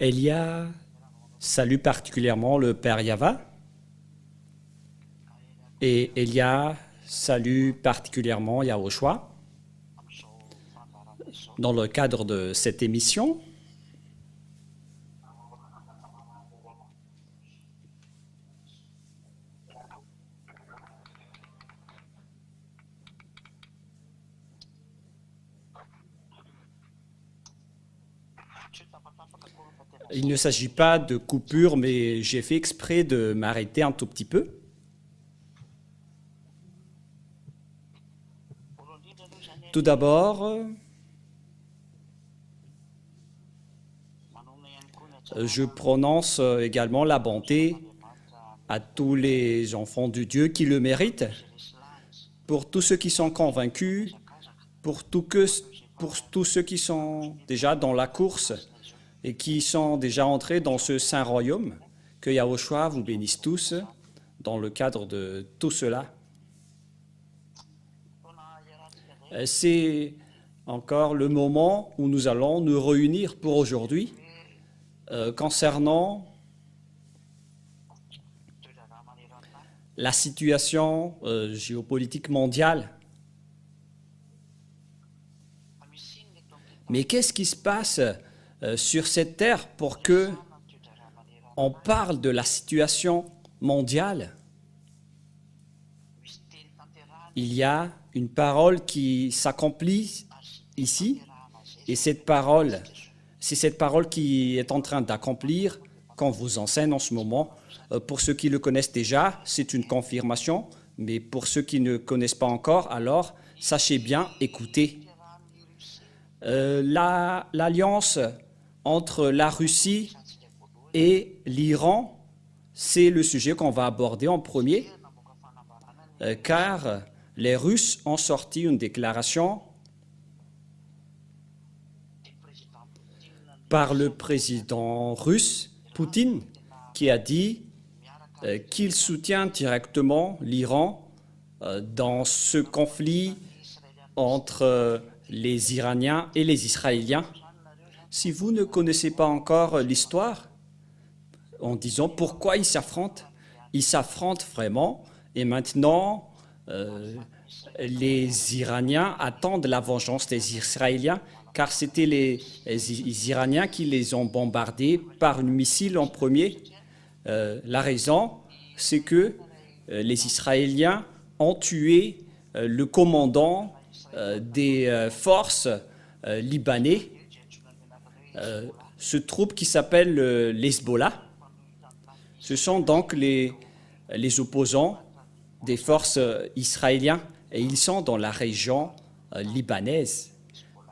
Elia salue particulièrement le père Yava et Elia salue particulièrement Yahushua. Dans le cadre de cette émission, il ne s'agit pas de coupure, mais j'ai fait exprès de m'arrêter un tout petit peu. Tout d'abord, je prononce également la bonté à tous les enfants de Dieu qui le méritent, pour tous ceux qui sont convaincus, pour tous ceux qui sont déjà dans la course et qui sont déjà entrés dans ce saint royaume. Que Yahushua vous bénisse tous dans le cadre de tout cela. C'est encore le moment où nous allons nous réunir pour aujourd'hui concernant la situation géopolitique mondiale. Mais qu'est-ce qui se passe sur cette terre pour que on parle de la situation mondiale? Il y a une parole qui s'accomplit ici, et cette parole, c'est cette parole qui est en train d'accomplir qu'on vous enseigne en ce moment. Pour ceux qui le connaissent déjà, c'est une confirmation, mais pour ceux qui ne connaissent pas encore, alors sachez bien, écoutez. L'alliance entre la Russie et l'Iran, c'est le sujet qu'on va aborder en premier, car les Russes ont sorti une déclaration par le président russe, Poutine, qui a dit qu'il soutient directement l'Iran dans ce conflit entre les Iraniens et les Israéliens. Si vous ne connaissez pas encore l'histoire, en disant pourquoi ils s'affrontent vraiment, et maintenant les Iraniens attendent la vengeance des Israéliens, car c'était les Iraniens qui les ont bombardés par un missile en premier. La raison, c'est que les Israéliens ont tué le commandant des forces libanais, ce troupe qui s'appelle l'Hezbollah. Ce sont donc les opposants des forces israéliennes, et ils sont dans la région libanaise.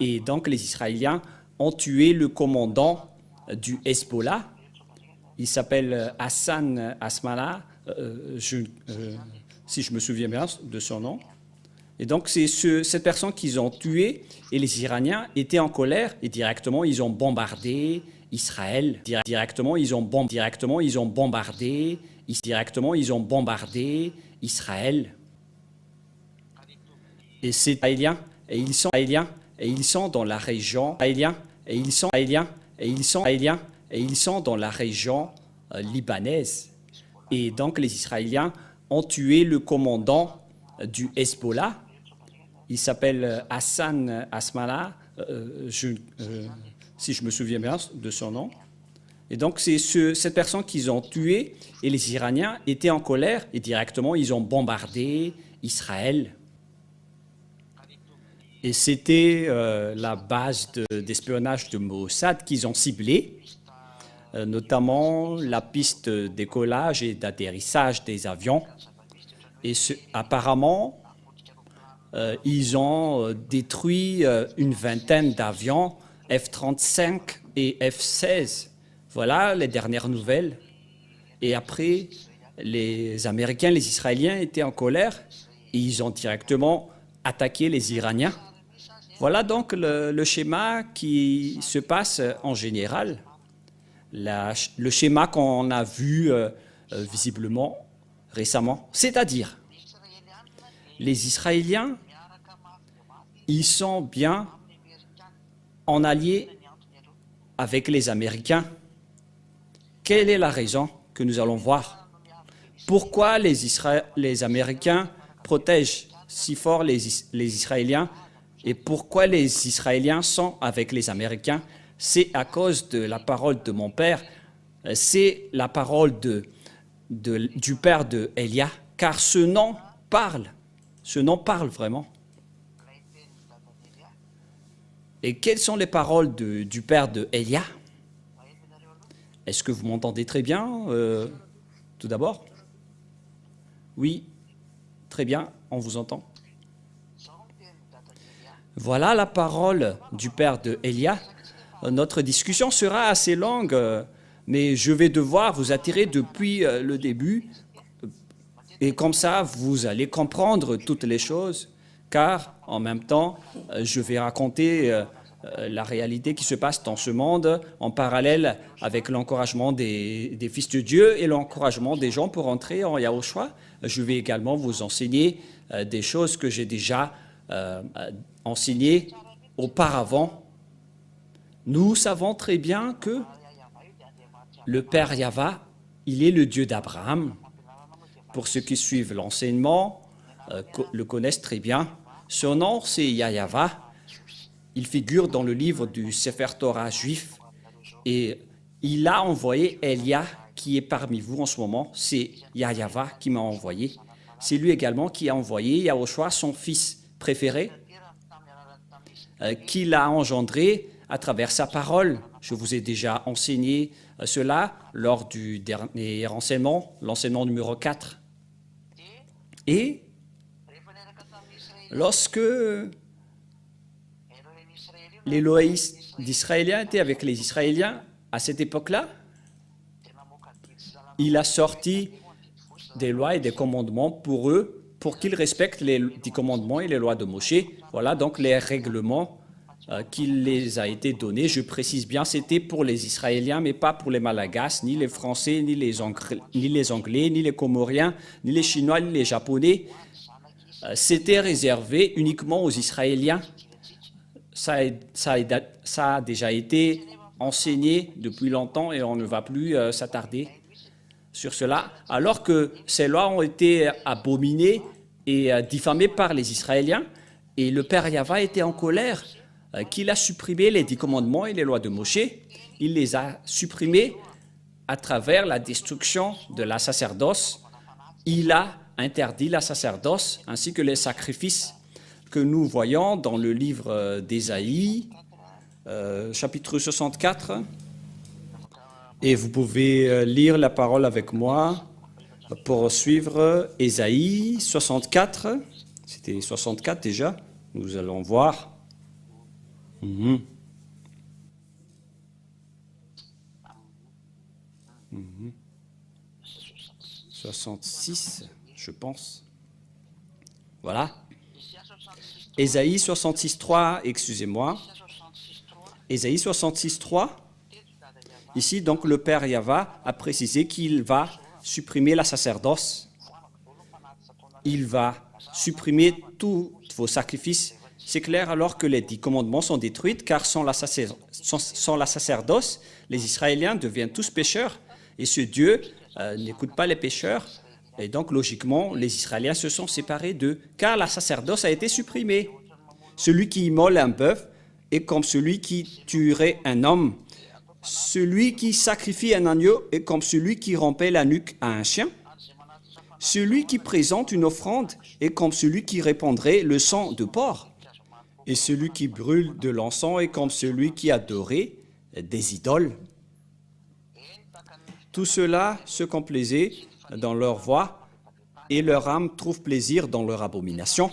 Et donc les Israéliens ont tué le commandant du Hezbollah. Il s'appelle Hassan Nasrallah, si je me souviens bien de son nom. Et donc c'est cette personne qu'ils ont tuée, et les Iraniens étaient en colère, et directement ils ont bombardé Israël. Directement ils ont bombardé Israël. Et c'est israélien, et ils sont dans la région dans la région libanaise. Et donc les Israéliens ont tué le commandant du Hezbollah. Il s'appelle Hassan Nasrallah, si je me souviens bien de son nom. Et donc c'est cette personne qu'ils ont tuée, et les Iraniens étaient en colère, et directement ils ont bombardé Israël. Et c'était la base d'espionnage de Mossad qu'ils ont ciblée, notamment la piste de décollage et d'atterrissage des avions. Et apparemment, ils ont détruit une vingtaine d'avions F-35 et F-16. Voilà les dernières nouvelles. Et après, les Américains, les Israéliens étaient en colère, et ils ont directement attaqué les Iraniens. Voilà donc le schéma qui se passe en général, le schéma qu'on a vu visiblement récemment. C'est-à-dire, les Israéliens, ils sont bien en alliés avec les Américains. Quelle est la raison que nous allons voir? Pourquoi les Américains protègent si fort les Israéliens et pourquoi les Israéliens sont avec les Américains? C'est à cause de la parole de mon père, c'est la parole du père de Elia, car ce nom parle vraiment. Et quelles sont les paroles du père de Elia? Est-ce que vous m'entendez très bien, tout d'abord? Oui, très bien, on vous entend. Voilà la parole du père de Elia. Notre discussion sera assez longue, mais je vais devoir vous attirer depuis le début. Et comme ça, vous allez comprendre toutes les choses, car en même temps, je vais raconter la réalité qui se passe dans ce monde en parallèle avec l'encouragement des fils de Dieu et l'encouragement des gens pour entrer en Yahushua. Je vais également vous enseigner des choses que j'ai déjà enseignées auparavant. Nous savons très bien que le Père Yahva, il est le Dieu d'Abraham. Pour ceux qui suivent l'enseignement, le connaissent très bien. Son nom, c'est Yahva. Il figure dans le livre du Sefer Torah juif et il a envoyé Elia qui est parmi vous en ce moment. C'est Yahva qui m'a envoyé. C'est lui également qui a envoyé Yahushua, son fils préféré, qu'il a engendré à travers sa parole. Je vous ai déjà enseigné cela lors du dernier enseignement, l'enseignement numéro 4. Et lorsque l'Élohim d'Israéliens était avec les Israéliens à cette époque-là, il a sorti des lois et des commandements pour eux, pour qu'ils respectent les 10 commandements et les lois de Moshe. Voilà donc les règlements qu'il les a été donnés. Je précise bien, c'était pour les Israéliens, mais pas pour les Malagasy, ni les Français, ni les Anglais, ni les Comoriens, ni les Chinois, ni les Japonais. C'était réservé uniquement aux Israéliens. Ça a déjà été enseigné depuis longtemps et on ne va plus s'attarder sur cela, alors que ces lois ont été abominées et diffamées par les Israéliens, et le Père Yahva était en colère qu'il a supprimé les 10 commandements et les lois de Moshe. Il les a supprimés à travers la destruction de la sacerdoce. Il a interdit la sacerdoce ainsi que les sacrifices que nous voyons dans le livre d'Ésaïe, chapitre 64. Et vous pouvez lire la parole avec moi pour suivre Ésaïe 64. C'était 64 déjà, nous allons voir. 66, je pense. Voilà. Ésaïe 66.3, excusez-moi. Ésaïe 66.3. Ici, donc, le Père Yahva a précisé qu'il va supprimer la sacerdoce. Il va supprimer tous vos sacrifices. C'est clair alors que les 10 commandements sont détruits, car sans la sacerdoce, les Israéliens deviennent tous pécheurs. Et ce Dieu n'écoute pas les pécheurs. Et donc, logiquement, les Israéliens se sont séparés d'eux, car la sacerdoce a été supprimée. Celui qui immole un bœuf est comme celui qui tuerait un homme. Celui qui sacrifie un agneau est comme celui qui rompait la nuque à un chien. Celui qui présente une offrande est comme celui qui répandrait le sang de porc. Et celui qui brûle de l'encens est comme celui qui adorait des idoles. Tout cela se complaisait dans leur voie et leur âme trouve plaisir dans leur abomination.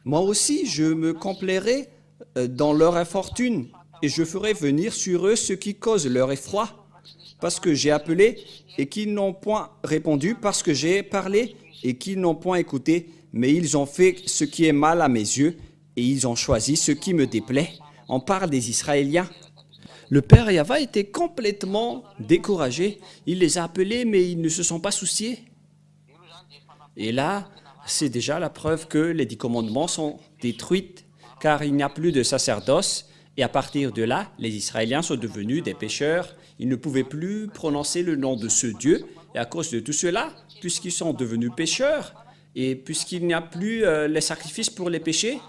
Moi aussi, je me complairai dans leur infortune et je ferai venir sur eux ce qui cause leur effroi, parce que j'ai appelé et qu'ils n'ont point répondu, parce que j'ai parlé et qu'ils n'ont point écouté, mais ils ont fait ce qui est mal à mes yeux et ils ont choisi ce qui me déplaît. On parle des Israéliens. Le Père Yahva était complètement découragé. Il les a appelés, mais ils ne se sont pas souciés. Et là, c'est déjà la preuve que les 10 commandements sont détruits, car il n'y a plus de sacerdoce. Et à partir de là, les Israéliens sont devenus des pécheurs. Ils ne pouvaient plus prononcer le nom de ce Dieu. Et à cause de tout cela, puisqu'ils sont devenus pécheurs, et puisqu'il n'y a plus les sacrifices pour les péchés,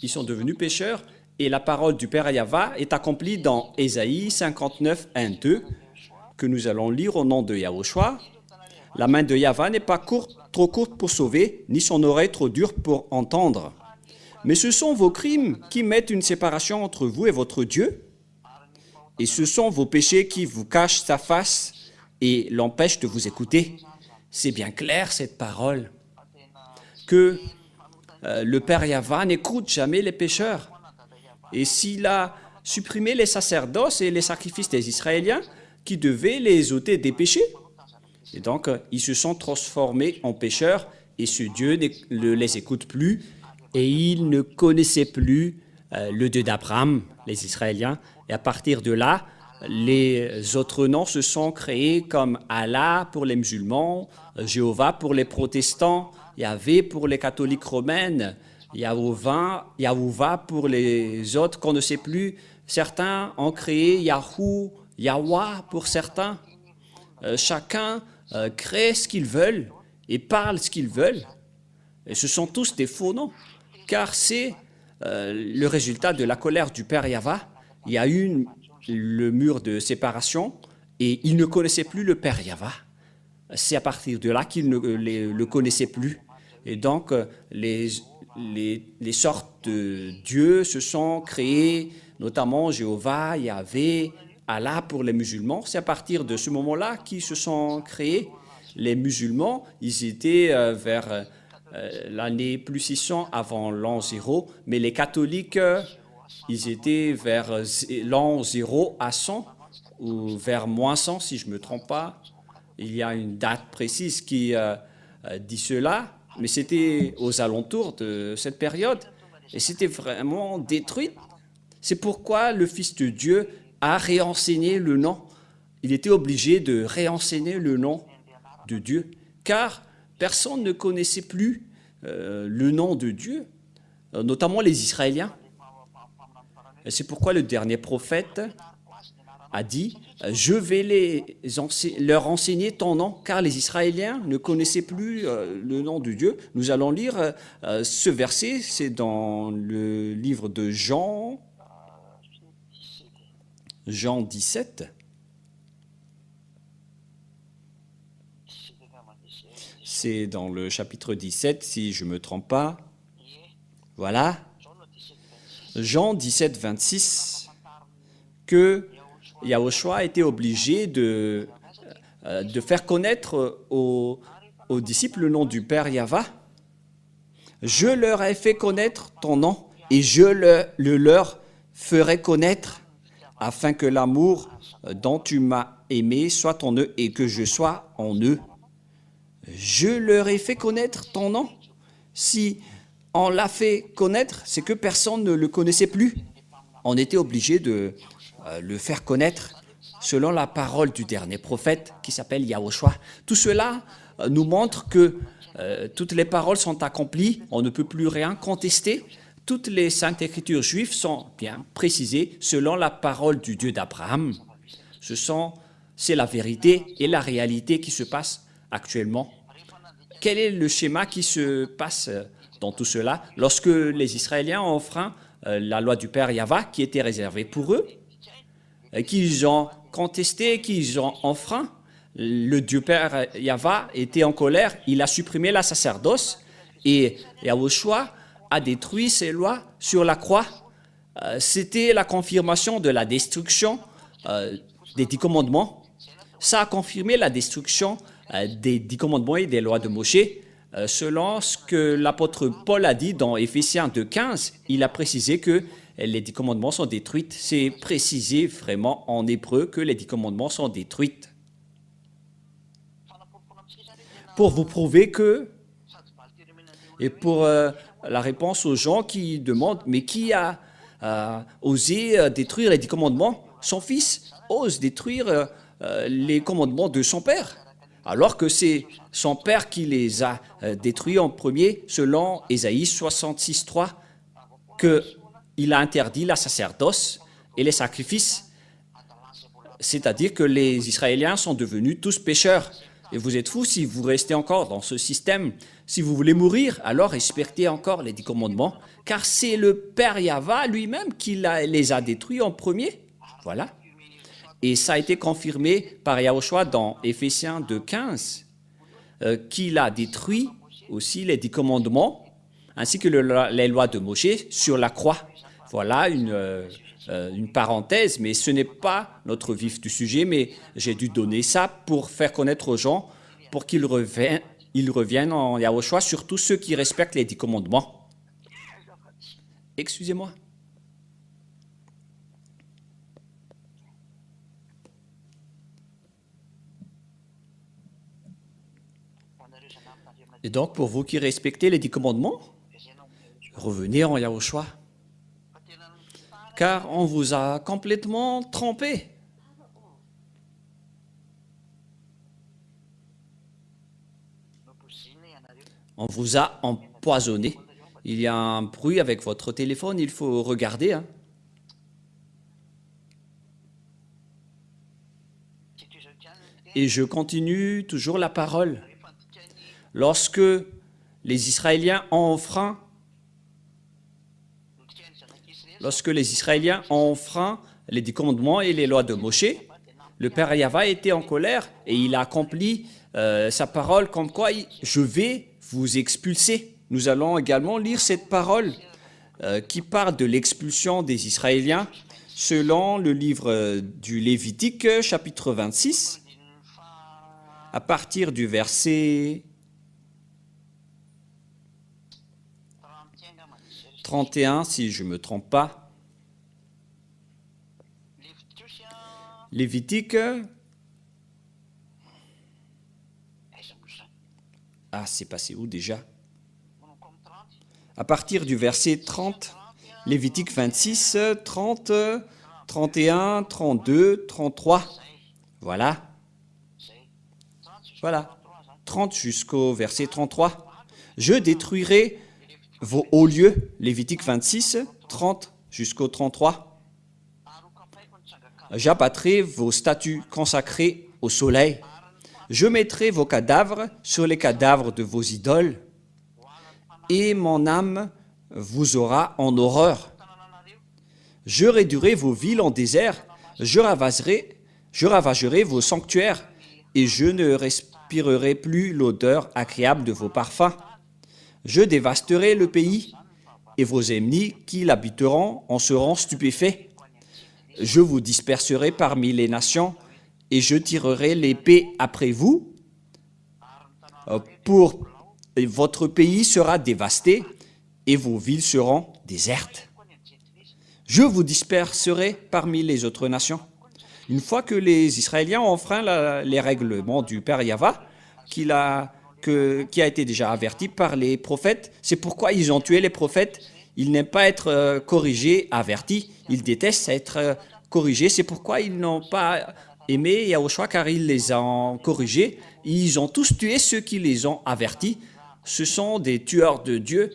ils sont devenus pécheurs. Et la parole du Père Yahva est accomplie dans Ésaïe 59, 1, 2, que nous allons lire au nom de Yahushua. La main de Yahva n'est pas trop courte pour sauver, ni son oreille trop dure pour entendre. Mais ce sont vos crimes qui mettent une séparation entre vous et votre Dieu. Et ce sont vos péchés qui vous cachent sa face et l'empêchent de vous écouter. C'est bien clair cette parole, que le Père Yahva n'écoute jamais les pécheurs. Et s'il a supprimé les sacerdoces et les sacrifices des Israéliens qui devaient les ôter des péchés, et donc ils se sont transformés en pécheurs et ce Dieu ne les écoute plus et ils ne connaissaient plus le Dieu d'Abraham, les Israéliens. Et à partir de là, les autres noms se sont créés comme Allah pour les musulmans, Jéhovah pour les protestants, Yahvé pour les catholiques romaines, Yahuwah pour les autres qu'on ne sait plus. Certains ont créé Yahou, Yahweh pour certains. Chacun crée ce qu'ils veulent et parle ce qu'ils veulent. Et ce sont tous des faux noms, car c'est le résultat de la colère du Père Yahva. Il y a eu le mur de séparation et ils ne connaissaient plus le Père Yahva. C'est à partir de là qu'ils ne le connaissaient plus. Et donc, les sortes de dieux se sont créés, notamment Jéhovah, Yahvé, Allah pour les musulmans. C'est à partir de ce moment-là qu'ils se sont créés. Les musulmans, ils étaient vers l'année plus 600 avant l'an 0, mais les catholiques, ils étaient vers l'an 0 à 100, ou vers moins 100 si je ne me trompe pas. Il y a une date précise qui dit cela, mais c'était aux alentours de cette période, et c'était vraiment détruit. C'est pourquoi le Fils de Dieu a réenseigné le nom. Il était obligé de réenseigner le nom de Dieu, car personne ne connaissait plus le nom de Dieu, notamment les Israéliens. Et c'est pourquoi le dernier prophète a dit « Je vais leur enseigner ton nom », car les Israéliens ne connaissaient plus le nom de Dieu. Nous allons lire ce verset, c'est dans le livre de Jean 17. C'est dans le chapitre 17, si je ne me trompe pas. Voilà. Jean 17, 26, que Yahushua a été obligé de faire connaître aux disciples le nom du Père Yahva. Je leur ai fait connaître ton nom et je le leur ferai connaître afin que l'amour dont tu m'as aimé soit en eux et que je sois en eux. Je leur ai fait connaître ton nom. Si on l'a fait connaître, c'est que personne ne le connaissait plus. On était obligé de le faire connaître selon la parole du dernier prophète qui s'appelle Yahushua. Tout cela nous montre que toutes les paroles sont accomplies, on ne peut plus rien contester. Toutes les saintes écritures juives sont bien précisées selon la parole du Dieu d'Abraham. C'est la vérité et la réalité qui se passe actuellement. Quel est le schéma qui se passe dans tout cela lorsque les Israéliens ont enfreint la loi du Père Yahva qui était réservée pour eux, qu'ils ont contesté, qu'ils ont enfreint? Le Dieu Père Yahva était en colère, il a supprimé la sacerdoce et Yahushua a détruit ses lois sur la croix. C'était la confirmation de la destruction des 10 commandements. Ça a confirmé la destruction des 10 commandements et des lois de Moshe. Selon ce que l'apôtre Paul a dit dans Éphésiens 2,15, il a précisé que les 10 commandements sont détruits. C'est précisé vraiment en hébreu que les 10 commandements sont détruits. Pour vous prouver que, et pour la réponse aux gens qui demandent, mais qui a osé détruire les 10 commandements? Son fils ose détruire les commandements de son père, alors que c'est son père qui les a détruits en premier, selon Ésaïe 66, 3, qu'il a interdit la sacerdoce et les sacrifices. C'est-à-dire que les Israéliens sont devenus tous pécheurs. Et vous êtes fous si vous restez encore dans ce système. Si vous voulez mourir, alors respectez encore les 10 commandements, car c'est le Père Yahva lui-même qui les a détruits en premier. Voilà. Et ça a été confirmé par Yahushua dans Éphésiens 2,15, qu'il a détruit aussi les 10 commandements, ainsi que les lois de Moïse sur la croix. Voilà une parenthèse, mais ce n'est pas notre vif du sujet, mais j'ai dû donner ça pour faire connaître aux gens, pour qu'ils reviennent en Yahushua, surtout ceux qui respectent les 10 commandements. Excusez-moi. Et donc, pour vous qui respectez les 10 commandements, revenez en Yahushua, car on vous a complètement trompé. On vous a empoisonné. Il y a un bruit avec votre téléphone, il faut regarder. Hein. Et je continue toujours la parole. Lorsque les Israéliens ont enfreint les 10 commandements et les lois de Moïse, le Père Yahva était en colère et il a accompli sa parole comme quoi je vais vous expulser. Nous allons également lire cette parole qui parle de l'expulsion des Israéliens selon le livre du Lévitique, chapitre 26, à partir du verset 31, si je ne me trompe pas. Lévitique. Ah, c'est passé où déjà? À partir du verset 30, Lévitique 26, 30, 31, 32, 33. Voilà. Voilà. 30 jusqu'au verset 33. Je détruirai vos hauts lieux, Lévitique 26, 30 jusqu'au 33. J'abattrai vos statues consacrées au soleil. Je mettrai vos cadavres sur les cadavres de vos idoles, et mon âme vous aura en horreur. Je réduirai vos villes en désert, je ravagerai vos sanctuaires, et je ne respirerai plus l'odeur agréable de vos parfums. Je dévasterai le pays, et vos ennemis qui l'habiteront en seront stupéfaits. Je vous disperserai parmi les nations, et je tirerai l'épée après vous. Votre pays sera dévasté, et vos villes seront désertes. Je vous disperserai parmi les autres nations. Une fois que les Israéliens ont enfreint les règlements du Père Yahva, qui a été déjà averti par les prophètes, c'est pourquoi ils ont tué les prophètes. Ils n'aiment pas être corrigés, avertis. Ils détestent être corrigés. C'est pourquoi ils n'ont pas aimé Yahushua, car ils les ont corrigés. Ils ont tous tué ceux qui les ont avertis. Ce sont des tueurs de Dieu,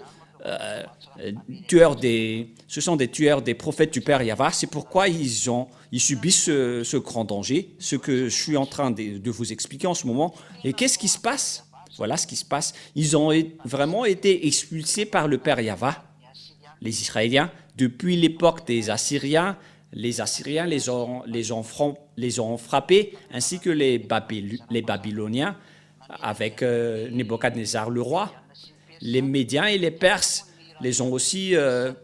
ce sont des tueurs des prophètes du Père Yahva. C'est pourquoi ils subissent ce grand danger, ce que je suis en train de vous expliquer en ce moment. Et qu'est-ce qui se passe? Voilà ce qui se passe. Ils ont vraiment été expulsés par le Père Yahva, les Israéliens, depuis l'époque des Assyriens. Les Assyriens les ont frappés, ainsi que les Babyloniens, avec Nebuchadnezzar le roi. Les Médiens et les Perses les ont aussi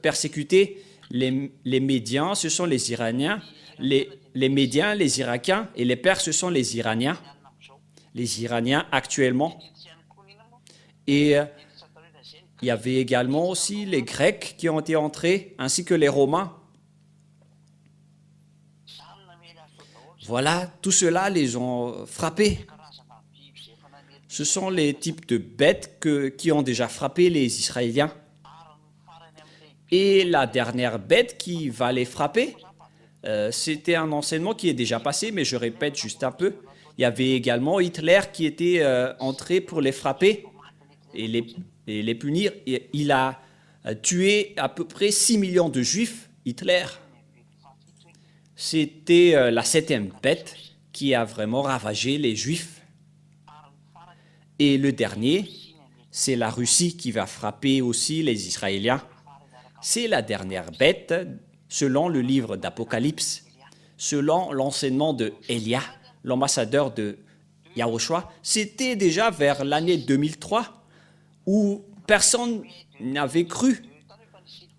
persécutés. Les Médiens, ce sont les Iraniens. Les Médiens, les Irakiens, et les Perses, ce sont les Iraniens. Les Iraniens actuellement. Et il y avait également aussi les Grecs qui ont été entrés, ainsi que les Romains. Voilà, tout cela les ont frappés. Ce sont les types de bêtes qui ont déjà frappé les Israéliens. Et la dernière bête qui va les frapper, c'était un enseignement qui est déjà passé, mais je répète juste un peu. Il y avait également Hitler qui était entré pour les frapper et les punir. Et il a tué à peu près 6 millions de Juifs, Hitler. c'était la septième bête qui a vraiment ravagé les Juifs. Et le dernier, c'est la Russie qui va frapper aussi les Israéliens. C'est la dernière bête selon le livre d'Apocalypse, selon l'enseignement de Élia, l'ambassadeur de Yahushua. C'était déjà vers l'année 2003 où personne n'avait cru.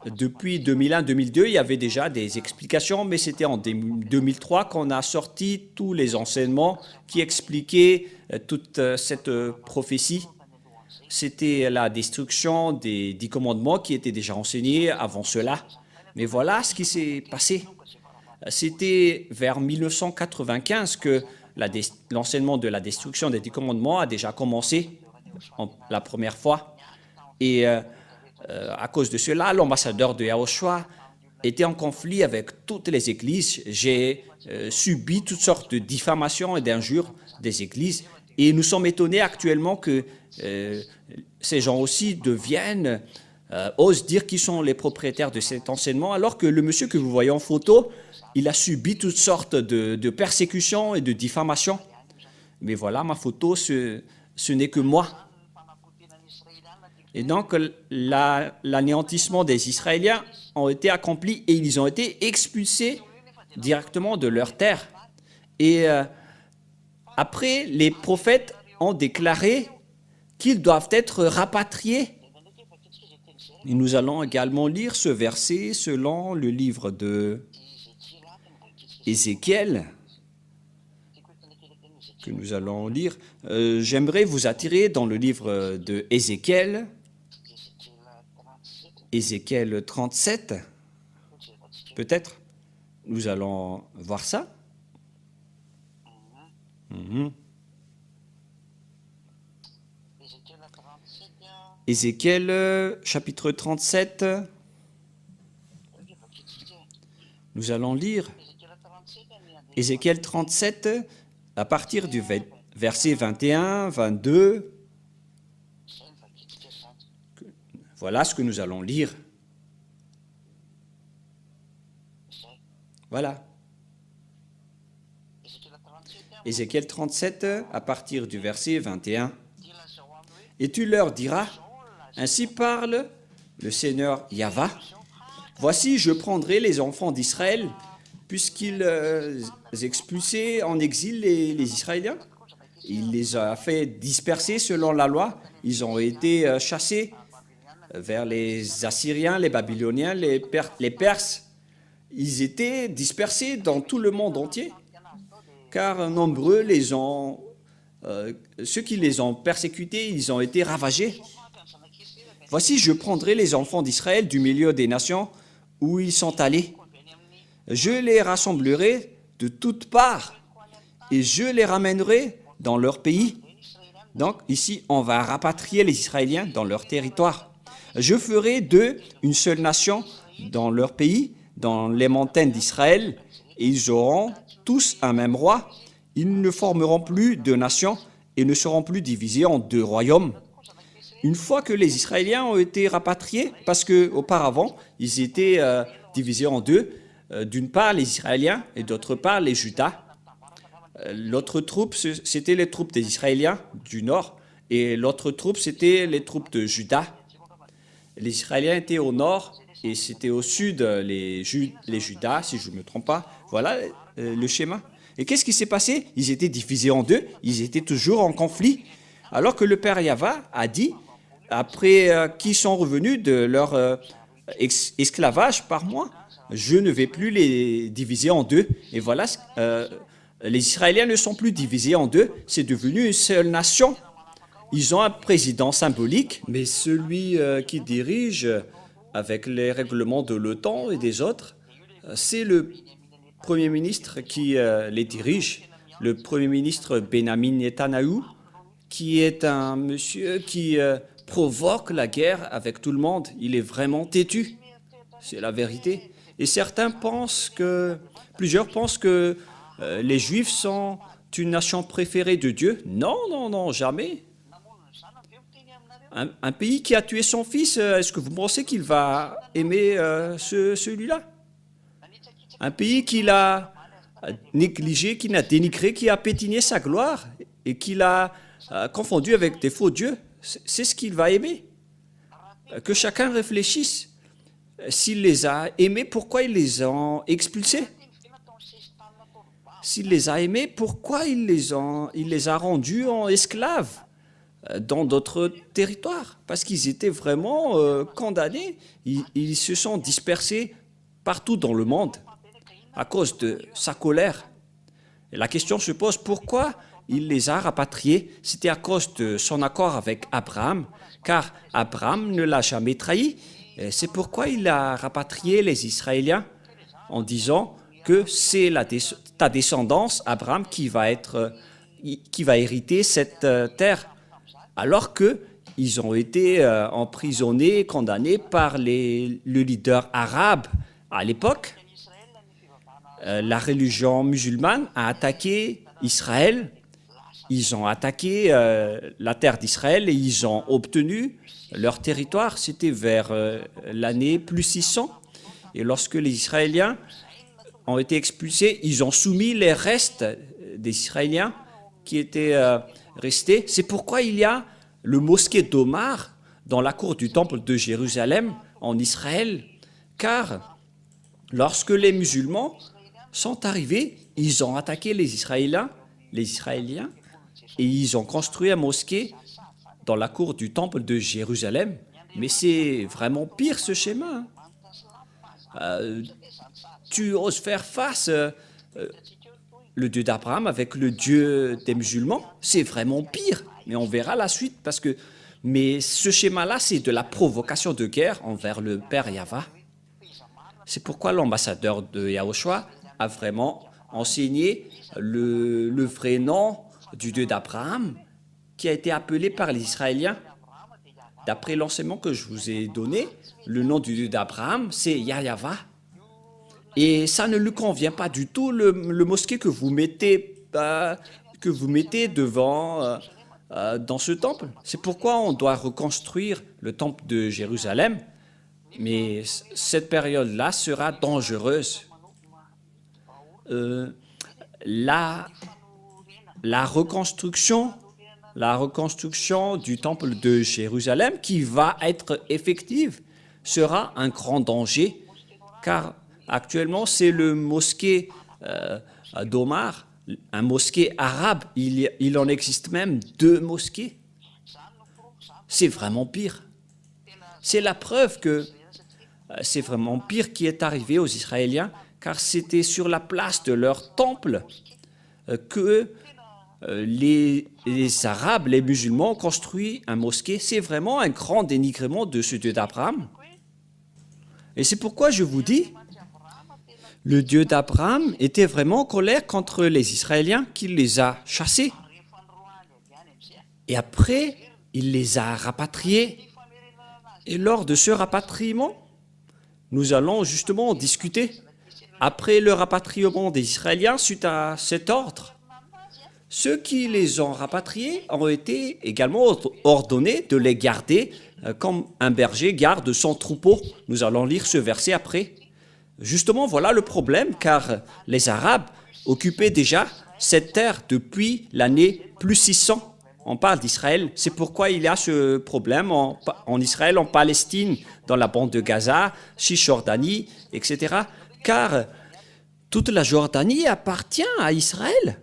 Depuis 2001-2002, il y avait déjà des explications, mais c'était en 2003 qu'on a sorti tous les enseignements qui expliquaient toute cette prophétie. C'était la destruction des 10 commandements qui étaient déjà enseignés avant cela. Mais voilà ce qui s'est passé. C'était vers 1995 que l'enseignement de la destruction des 10 commandements a déjà commencé la première fois. Et à cause de cela, l'ambassadeur de Yahushua était en conflit avec toutes les églises. J'ai subi toutes sortes de diffamations et d'injures des églises. Et nous sommes étonnés actuellement que ces gens aussi osent dire qu'ils sont les propriétaires de cet enseignement, alors que le monsieur que vous voyez en photo, il a subi toutes sortes de persécutions et de diffamations. Mais voilà, ma photo, ce n'est que moi. Et donc, l'anéantissement des Israéliens a été accompli et ils ont été expulsés directement de leur terre. Et après, les prophètes ont déclaré qu'ils doivent être rapatriés. Et nous allons également lire ce verset selon le livre de Ézéchiel, que nous allons lire. J'aimerais vous attirer dans le livre de Ézéchiel, Ézéchiel 37, peut-être. Nous allons voir ça. Ézéchiel, chapitre 37. Nous allons lire Ézéchiel 37 à partir du verset 21, 22. Voilà ce que nous allons lire. Voilà. Ézéchiel 37 à partir du verset 21. Et tu leur diras, ainsi parle le Seigneur Yahva, voici je prendrai les enfants d'Israël, puisqu'il expulsait en exil les Israéliens. Il les a fait disperser selon la loi. Ils ont été chassés vers les Assyriens, les Babyloniens, les Perses. Ils étaient dispersés dans tout le monde entier, car nombreux ceux qui les ont persécutés, ils ont été ravagés. Voici, je prendrai les enfants d'Israël du milieu des nations où ils sont allés. Je les rassemblerai de toutes parts et je les ramènerai dans leur pays. Donc ici, on va rapatrier les Israéliens dans leur territoire. Je ferai d'eux une seule nation dans leur pays, dans les montagnes d'Israël, et ils auront tous un même roi. Ils ne formeront plus de nations et ne seront plus divisés en deux royaumes. Une fois que les Israéliens ont été rapatriés, parce qu'auparavant, ils étaient divisés en deux, d'une part les Israéliens et d'autre part les Judas. L'autre troupe, c'était les troupes des Israéliens du nord, et l'autre troupe, c'était les troupes de Juda. Les Israéliens étaient au nord, et c'était au sud les Judas, si je ne me trompe pas. Voilà le schéma. Et qu'est-ce qui s'est passé? Ils étaient divisés en deux, ils étaient toujours en conflit. Alors que le Père Yahva a dit, après qu'ils sont revenus de leur esclavage par mois, je ne vais plus les diviser en deux. Et voilà, les Israéliens ne sont plus divisés en deux, c'est devenu une seule nation. Ils ont un président symbolique, mais celui qui dirige avec les règlements de l'OTAN et des autres, c'est le Premier ministre qui les dirige, le Premier ministre Benjamin Netanyahou, qui est un monsieur qui provoque la guerre avec tout le monde. Il est vraiment têtu, c'est la vérité. Et plusieurs pensent que les Juifs sont une nation préférée de Dieu. Non, non, non, jamais. Un pays qui a tué son fils, est-ce que vous pensez qu'il va aimer celui-là? Un pays qu'il a négligé, qu'il a dénigré, qui a pétiné sa gloire et qu'il a confondu avec des faux dieux. C'est ce qu'il va aimer. Que chacun réfléchisse. S'il les a aimés, pourquoi il les a expulsés? S'il les a aimés, pourquoi il les a rendus en esclaves dans d'autres territoires? Parce qu'ils étaient vraiment condamnés. Ils se sont dispersés partout dans le monde à cause de sa colère. Et la question se pose, pourquoi il les a rapatriés? C'était à cause de son accord avec Abraham, car Abraham ne l'a jamais trahi. C'est pourquoi il a rapatrié les Israéliens en disant que c'est ta descendance, Abraham, qui va hériter cette terre, alors qu'ils ont été emprisonnés, condamnés par le leader arabe à l'époque. La religion musulmane a attaqué Israël. Ils ont attaqué la terre d'Israël et ils ont obtenu leur territoire. C'était vers l'année plus 600. Et lorsque les Israéliens ont été expulsés, ils ont soumis les restes des Israéliens qui étaient restés. C'est pourquoi il y a le mosquée d'Omar dans la cour du temple de Jérusalem en Israël. Car lorsque les musulmans sont arrivés, ils ont attaqué les Israéliens, et ils ont construit une mosquée dans la cour du temple de Jérusalem. Mais c'est vraiment pire ce schéma. Tu oses faire face le Dieu d'Abraham avec le Dieu des musulmans, c'est vraiment pire. Mais on verra la suite mais ce schéma-là, c'est de la provocation de guerre envers le Père Yahva. C'est pourquoi l'ambassadeur de Yahushua a vraiment enseigné le vrai nom du Dieu d'Abraham qui a été appelé par les Israéliens. D'après l'enseignement que je vous ai donné, le nom du Dieu d'Abraham, c'est Yahva. Et ça ne lui convient pas du tout, le mosquée que vous mettez devant dans ce temple. C'est pourquoi on doit reconstruire le temple de Jérusalem. Mais cette période-là sera dangereuse. La reconstruction du temple de Jérusalem qui va être effective sera un grand danger, car actuellement c'est le mosquée d'Omar, un mosquée arabe. Il en existe même 2 mosquées. C'est vraiment pire. C'est la preuve que c'est vraiment pire qui est arrivé aux Israéliens, car c'était sur la place de leur temple que les Arabes, les musulmans ont construit un mosquée. C'est vraiment un grand dénigrement de ce Dieu d'Abraham. Et c'est pourquoi je vous dis, le Dieu d'Abraham était vraiment en colère contre les Israéliens, qu'il les a chassés. Et après, il les a rapatriés. Et lors de ce rapatriement, nous allons justement en discuter. Après le rapatriement des Israéliens, suite à cet ordre, ceux qui les ont rapatriés ont été également ordonnés de les garder comme un berger garde son troupeau. Nous allons lire ce verset après. Justement, voilà le problème, car les Arabes occupaient déjà cette terre depuis l'année plus 600. On parle d'Israël, c'est pourquoi il y a ce problème en Israël, en Palestine, dans la bande de Gaza, Cisjordanie, etc. Car toute la Jordanie appartient à Israël.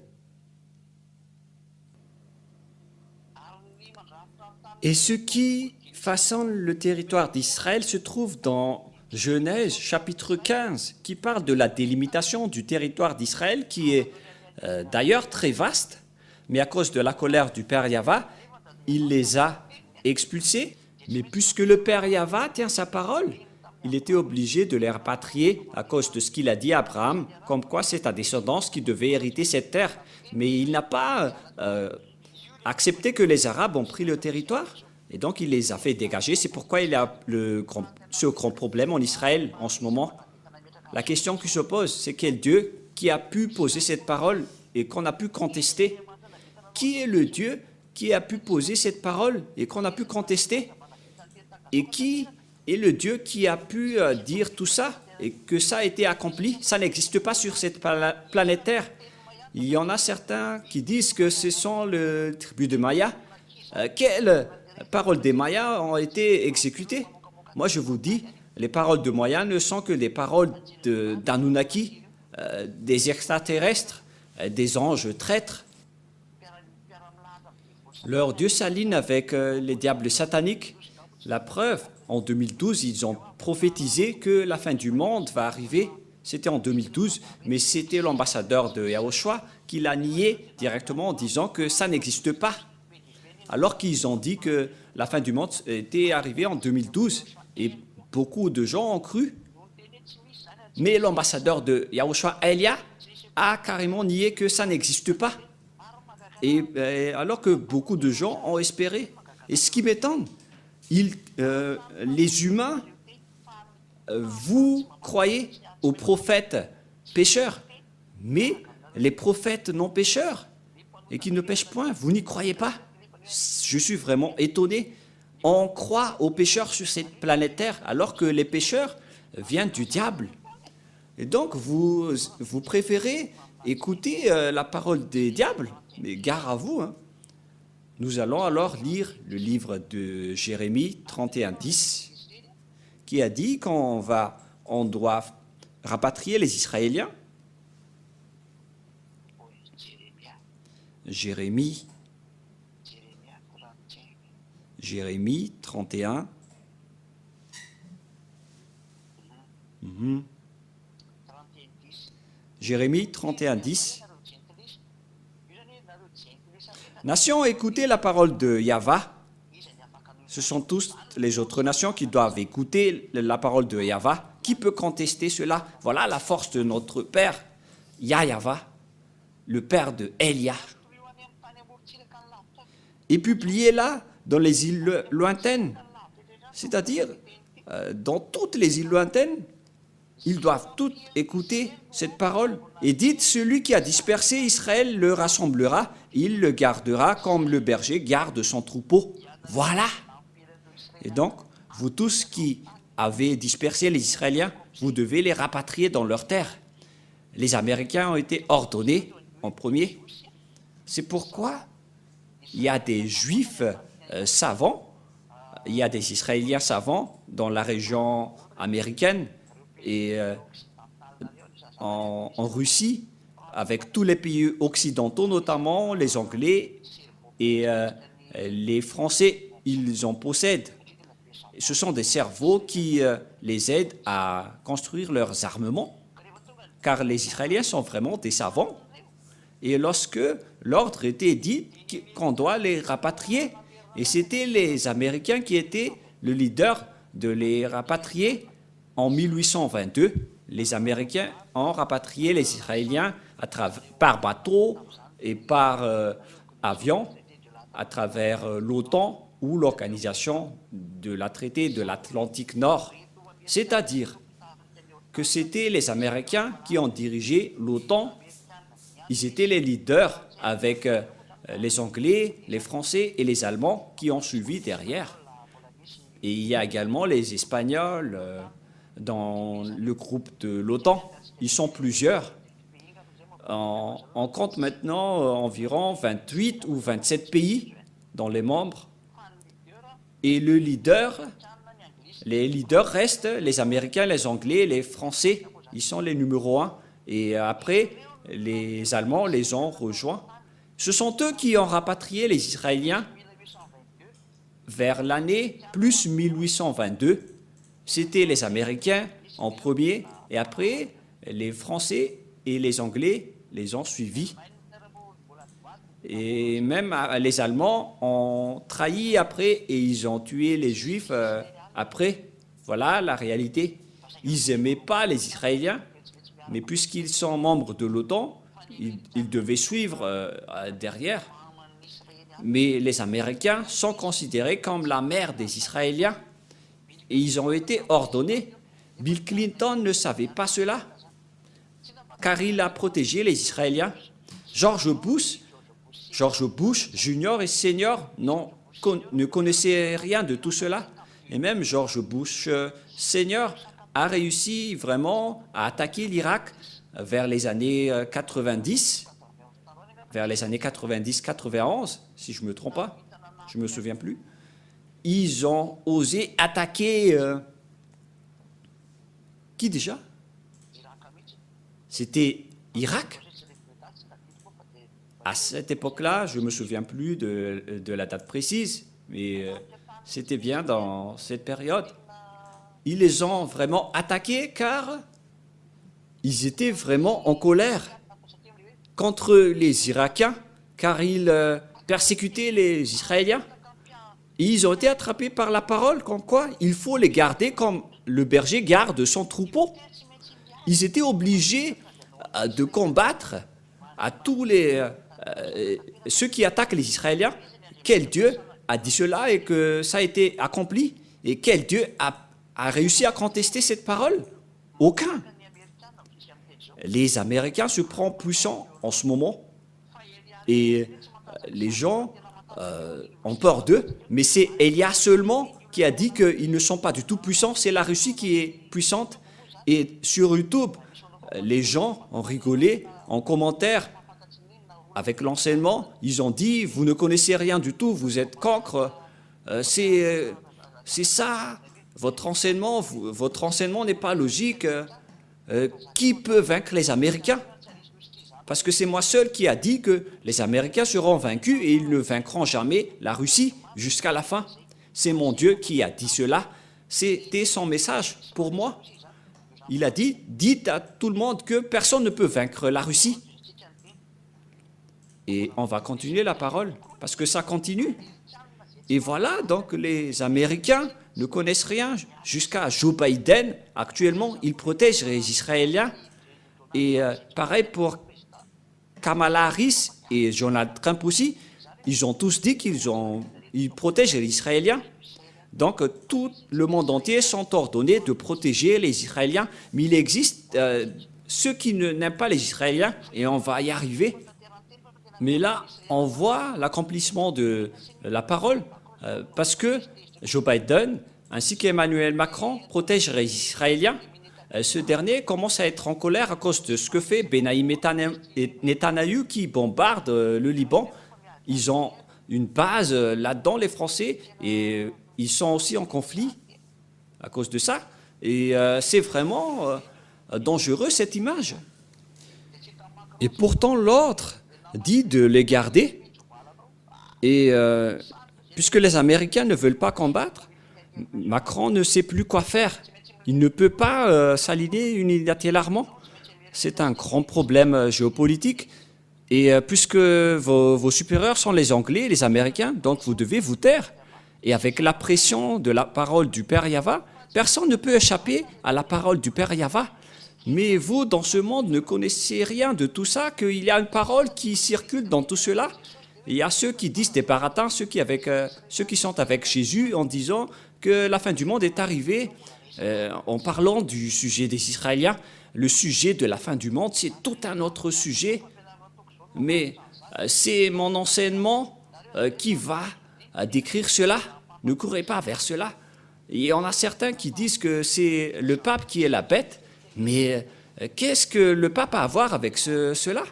Et ce qui façonne le territoire d'Israël se trouve dans Genèse chapitre 15, qui parle de la délimitation du territoire d'Israël, qui est d'ailleurs très vaste, mais à cause de la colère du Père Yahva, il les a expulsés. Mais puisque le Père Yahva tient sa parole, il était obligé de les rapatrier à cause de ce qu'il a dit à Abraham, comme quoi c'est ta descendance qui devait hériter cette terre. Mais il n'a pas accepté que les Arabes ont pris le territoire, et donc il les a fait dégager. C'est pourquoi il y a ce grand problème en Israël en ce moment. La question qui se pose, c'est quel Dieu qui a pu poser cette parole et qu'on a pu contester? Qui est le Dieu qui a pu poser cette parole et qu'on a pu contester? Et qui est le Dieu qui a pu dire tout ça et que ça a été accompli. Ça n'existe pas sur cette planète Terre. Il y en a certains qui disent que ce sont les tribus de Maya. Quelles paroles des Mayas ont été exécutées? Moi, je vous dis, les paroles de Maya ne sont que des paroles d'Anunnaki, des extraterrestres, des anges traîtres. Leur dieu s'aligne avec les diables sataniques. La preuve, en 2012, ils ont prophétisé que la fin du monde va arriver. C'était en 2012, mais c'était l'ambassadeur de Yahushua qui l'a nié directement en disant que ça n'existe pas. Alors qu'ils ont dit que la fin du monde était arrivée en 2012. Et beaucoup de gens ont cru. Mais l'ambassadeur de Yahushua, Elia, a carrément nié que ça n'existe pas. Et alors que beaucoup de gens ont espéré. Et ce qui m'étonne, les humains, vous croyez aux prophètes pécheurs, mais les prophètes non pécheurs et qui ne pêchent point, vous n'y croyez pas. Je suis vraiment étonné. On croit aux pécheurs sur cette planète Terre alors que les pécheurs viennent du diable. Et donc vous préférez écouter la parole des diables, mais gare à vous. Nous allons alors lire le livre de Jérémie 31:10 qui a dit qu'on doit rapatrier les Israéliens. Jérémie 31. Jérémie 31:10. Nations, écoutez la parole de Yahvé. Ce sont tous les autres nations qui doivent écouter la parole de Yahvé. Qui peut contester cela? Voilà la force de notre Père, Yahvé, le Père de Elia. Et publiez-la dans les îles lointaines, c'est-à-dire dans toutes les îles lointaines. Ils doivent toutes écouter cette parole. Et dites, celui qui a dispersé Israël le rassemblera, il le gardera comme le berger garde son troupeau. Voilà. Et donc, vous tous qui avez dispersé les Israéliens, vous devez les rapatrier dans leur terre. Les Américains ont été ordonnés en premier. C'est pourquoi il y a des Juifs savants, il y a des Israéliens savants dans la région américaine et en Russie, avec tous les pays occidentaux, notamment les Anglais et les Français, ils en possèdent. Ce sont des cerveaux qui les aident à construire leurs armements, car les Israéliens sont vraiment des savants. Et lorsque l'ordre était dit qu'on doit les rapatrier, et c'était les Américains qui étaient le leader de les rapatrier en 1822, les Américains ont rapatrié les Israéliens par bateau et par avion à travers l'OTAN ou l'organisation de la traité de l'Atlantique Nord. C'est-à-dire que c'était les Américains qui ont dirigé l'OTAN. Ils étaient les leaders avec les Anglais, les Français et les Allemands qui ont suivi derrière. Et il y a également les Espagnols dans le groupe de l'OTAN. Ils sont plusieurs. On compte maintenant environ 28 ou 27 pays dans les membres. Et les leaders restent les Américains, les Anglais, les Français. Ils sont les numéros 1. Et après, les Allemands les ont rejoints. Ce sont eux qui ont rapatrié les Israéliens vers l'année plus 1822. C'était les Américains en premier, et après, les Français et les Anglais les ont suivis. Et même les Allemands ont trahi après, et ils ont tué les Juifs après. Voilà la réalité. Ils n'aimaient pas les Israéliens, mais puisqu'ils sont membres de l'OTAN, ils devaient suivre derrière. Mais les Américains sont considérés comme la mère des Israéliens et ils ont été ordonnés. Bill Clinton ne savait pas cela, car il a protégé les Israéliens. George Bush Junior et Senior ne connaissaient rien de tout cela. Et même George Bush Senior a réussi vraiment à attaquer l'Irak vers les années 90, vers les années 90-91, si je ne me trompe pas, je ne me souviens plus. Ils ont osé attaquer... qui déjà? C'était Irak. À cette époque-là, je ne me souviens plus de la date précise, mais c'était bien dans cette période. Ils les ont vraiment attaqués car ils étaient vraiment en colère contre les Irakiens, car ils persécutaient les Israéliens. Et ils ont été attrapés par la parole, comme quoi il faut les garder comme le berger garde son troupeau. Ils étaient obligés de combattre à tous ceux qui attaquent les Israéliens. Quel Dieu a dit cela et que ça a été accompli? Et quel Dieu a réussi à contester cette parole? Aucun. Les Américains se prennent puissants en ce moment et les gens ont peur d'eux, mais c'est Elia seulement qui a dit qu'ils ne sont pas du tout puissants, c'est la Russie qui est puissante. Et sur YouTube, les gens ont rigolé en commentaire avec l'enseignement, ils ont dit « vous ne connaissez rien du tout, vous êtes cancre, c'est ça, votre enseignement n'est pas logique, qui peut vaincre les Américains ?» Parce que c'est moi seul qui a dit que les Américains seront vaincus et ils ne vaincront jamais la Russie jusqu'à la fin. C'est mon Dieu qui a dit cela. C'était son message pour moi. Il a dit, dites à tout le monde que personne ne peut vaincre la Russie. Et on va continuer la parole, parce que ça continue. Et voilà, donc les Américains ne connaissent rien jusqu'à Joe Biden. Actuellement, il protège les Israéliens. Et pareil pour Kamala Harris et Donald Trump aussi, ils ont tous dit qu'ils protègent les Israéliens. Donc, tout le monde entier sont ordonnés de protéger les Israéliens. Mais il existe ceux qui n'aiment pas les Israéliens et on va y arriver. Mais là, on voit l'accomplissement de la parole parce que Joe Biden ainsi qu'Emmanuel Macron protègent les Israéliens. Ce dernier commence à être en colère à cause de ce que fait Benyamin Netanyahou qui bombarde le Liban. Ils ont une base là-dedans, les Français, et ils sont aussi en conflit à cause de ça. Et c'est vraiment dangereux, cette image. Et pourtant, l'ordre dit de les garder. Et puisque les Américains ne veulent pas combattre, Macron ne sait plus quoi faire. Il ne peut pas s'aligner unilatéralement. C'est un grand problème géopolitique. Et puisque vos supérieurs sont les Anglais, les Américains, donc vous devez vous taire. Et avec la pression de la parole du Père Yahva, personne ne peut échapper à la parole du Père Yahva. Mais vous, dans ce monde, ne connaissez rien de tout ça, qu'il y a une parole qui circule dans tout cela. Il y a ceux qui disent des baratins, ceux qui sont avec Jésus en disant que la fin du monde est arrivée. En parlant du sujet des Israéliens, le sujet de la fin du monde, c'est tout un autre sujet. Mais c'est mon enseignement qui va décrire cela. Ne courez pas vers cela. Et on a certains qui disent que c'est le pape qui est la bête. Mais qu'est-ce que le pape a à voir avec cela?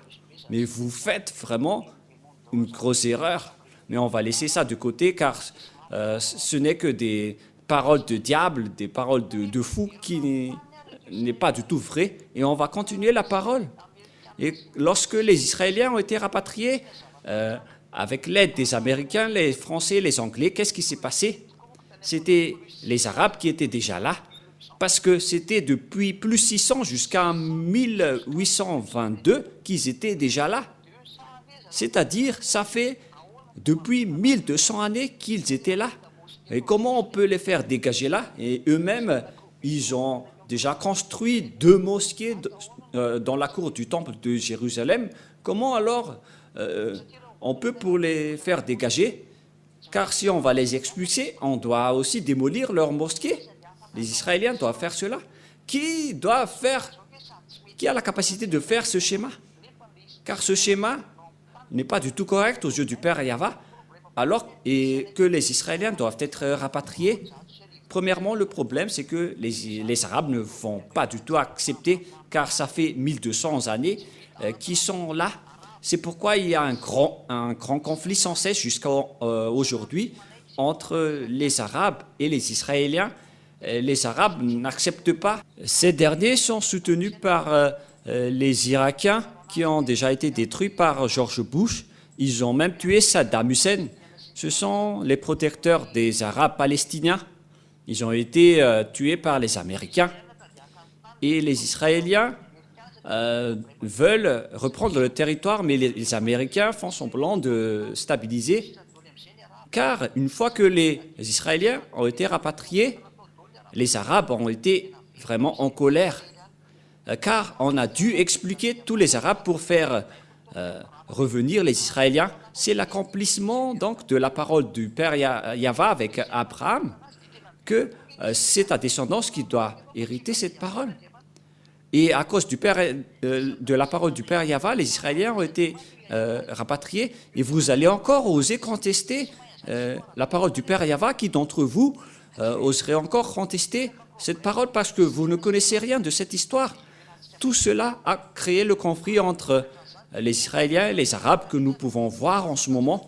Mais vous faites vraiment une grosse erreur. Mais on va laisser ça de côté car ce n'est que des paroles de diable, des paroles de fou qui n'est pas du tout vrai. Et on va continuer la parole. Et lorsque les Israéliens ont été rapatriés, avec l'aide des Américains, les Français, les Anglais, qu'est-ce qui s'est passé? C'était les Arabes qui étaient déjà là, parce que c'était depuis plus 600 jusqu'à 1822 qu'ils étaient déjà là. C'est-à-dire, ça fait depuis 1200 années qu'ils étaient là. Et comment on peut les faire dégager là? Et eux-mêmes, ils ont déjà construit 2 mosquées dans la cour du temple de Jérusalem. Comment alors on peut pour les faire dégager? Car si on va les expulser, on doit aussi démolir leurs mosquées. Les Israéliens doivent faire cela. Qui a la capacité de faire ce schéma? Car ce schéma n'est pas du tout correct aux yeux du Père Yahva, alors et que les Israéliens doivent être rapatriés Premièrement, le problème, c'est que les Arabes ne vont pas du tout accepter, car ça fait 1200 années qu'ils sont là. C'est pourquoi il y a un grand conflit sans cesse jusqu'à aujourd'hui entre les Arabes et les Israéliens. Les Arabes n'acceptent pas. Ces derniers sont soutenus par les Irakiens qui ont déjà été détruits par George Bush. Ils ont même tué Saddam Hussein. Ce sont les protecteurs des Arabes palestiniens. Ils ont été tués par les Américains. Et les Israéliens veulent reprendre le territoire, mais les Américains font semblant de stabiliser. Car une fois que les Israéliens ont été rapatriés, les Arabes ont été vraiment en colère. Car on a dû expliquer tous les Arabes pour faire revenir les Israéliens. C'est l'accomplissement donc de la parole du père Yahva avec Abraham que c'est ta descendance qui doit hériter cette parole. Et à cause de la parole du père Yahva, les Israéliens ont été rapatriés. Et vous allez encore oser contester la parole du père Yahva. Qui d'entre vous oserait encore contester cette parole parce que vous ne connaissez rien de cette histoire? Tout cela a créé le conflit entre les Israéliens et les Arabes que nous pouvons voir en ce moment.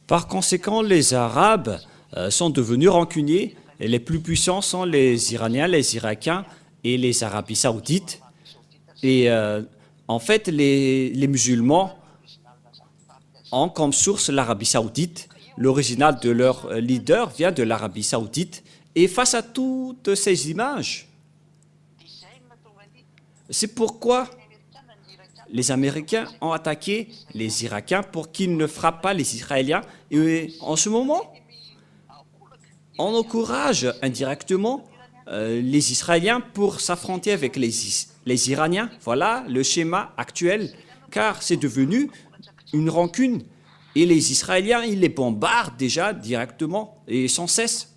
Par conséquent, les Arabes sont devenus rancuniers et les plus puissants sont les Iraniens, les Irakiens et les Arabies saoudites. Et en fait, les musulmans ont comme source l'Arabie saoudite. L'original de leur leader vient de l'Arabie saoudite. Et face à toutes ces images, c'est pourquoi les Américains ont attaqué les Irakiens pour qu'ils ne frappent pas les Israéliens. Et en ce moment, on encourage indirectement les Israéliens pour s'affronter avec les Iraniens. Voilà le schéma actuel, car c'est devenu une rancune. Et les Israéliens, ils les bombardent déjà directement et sans cesse.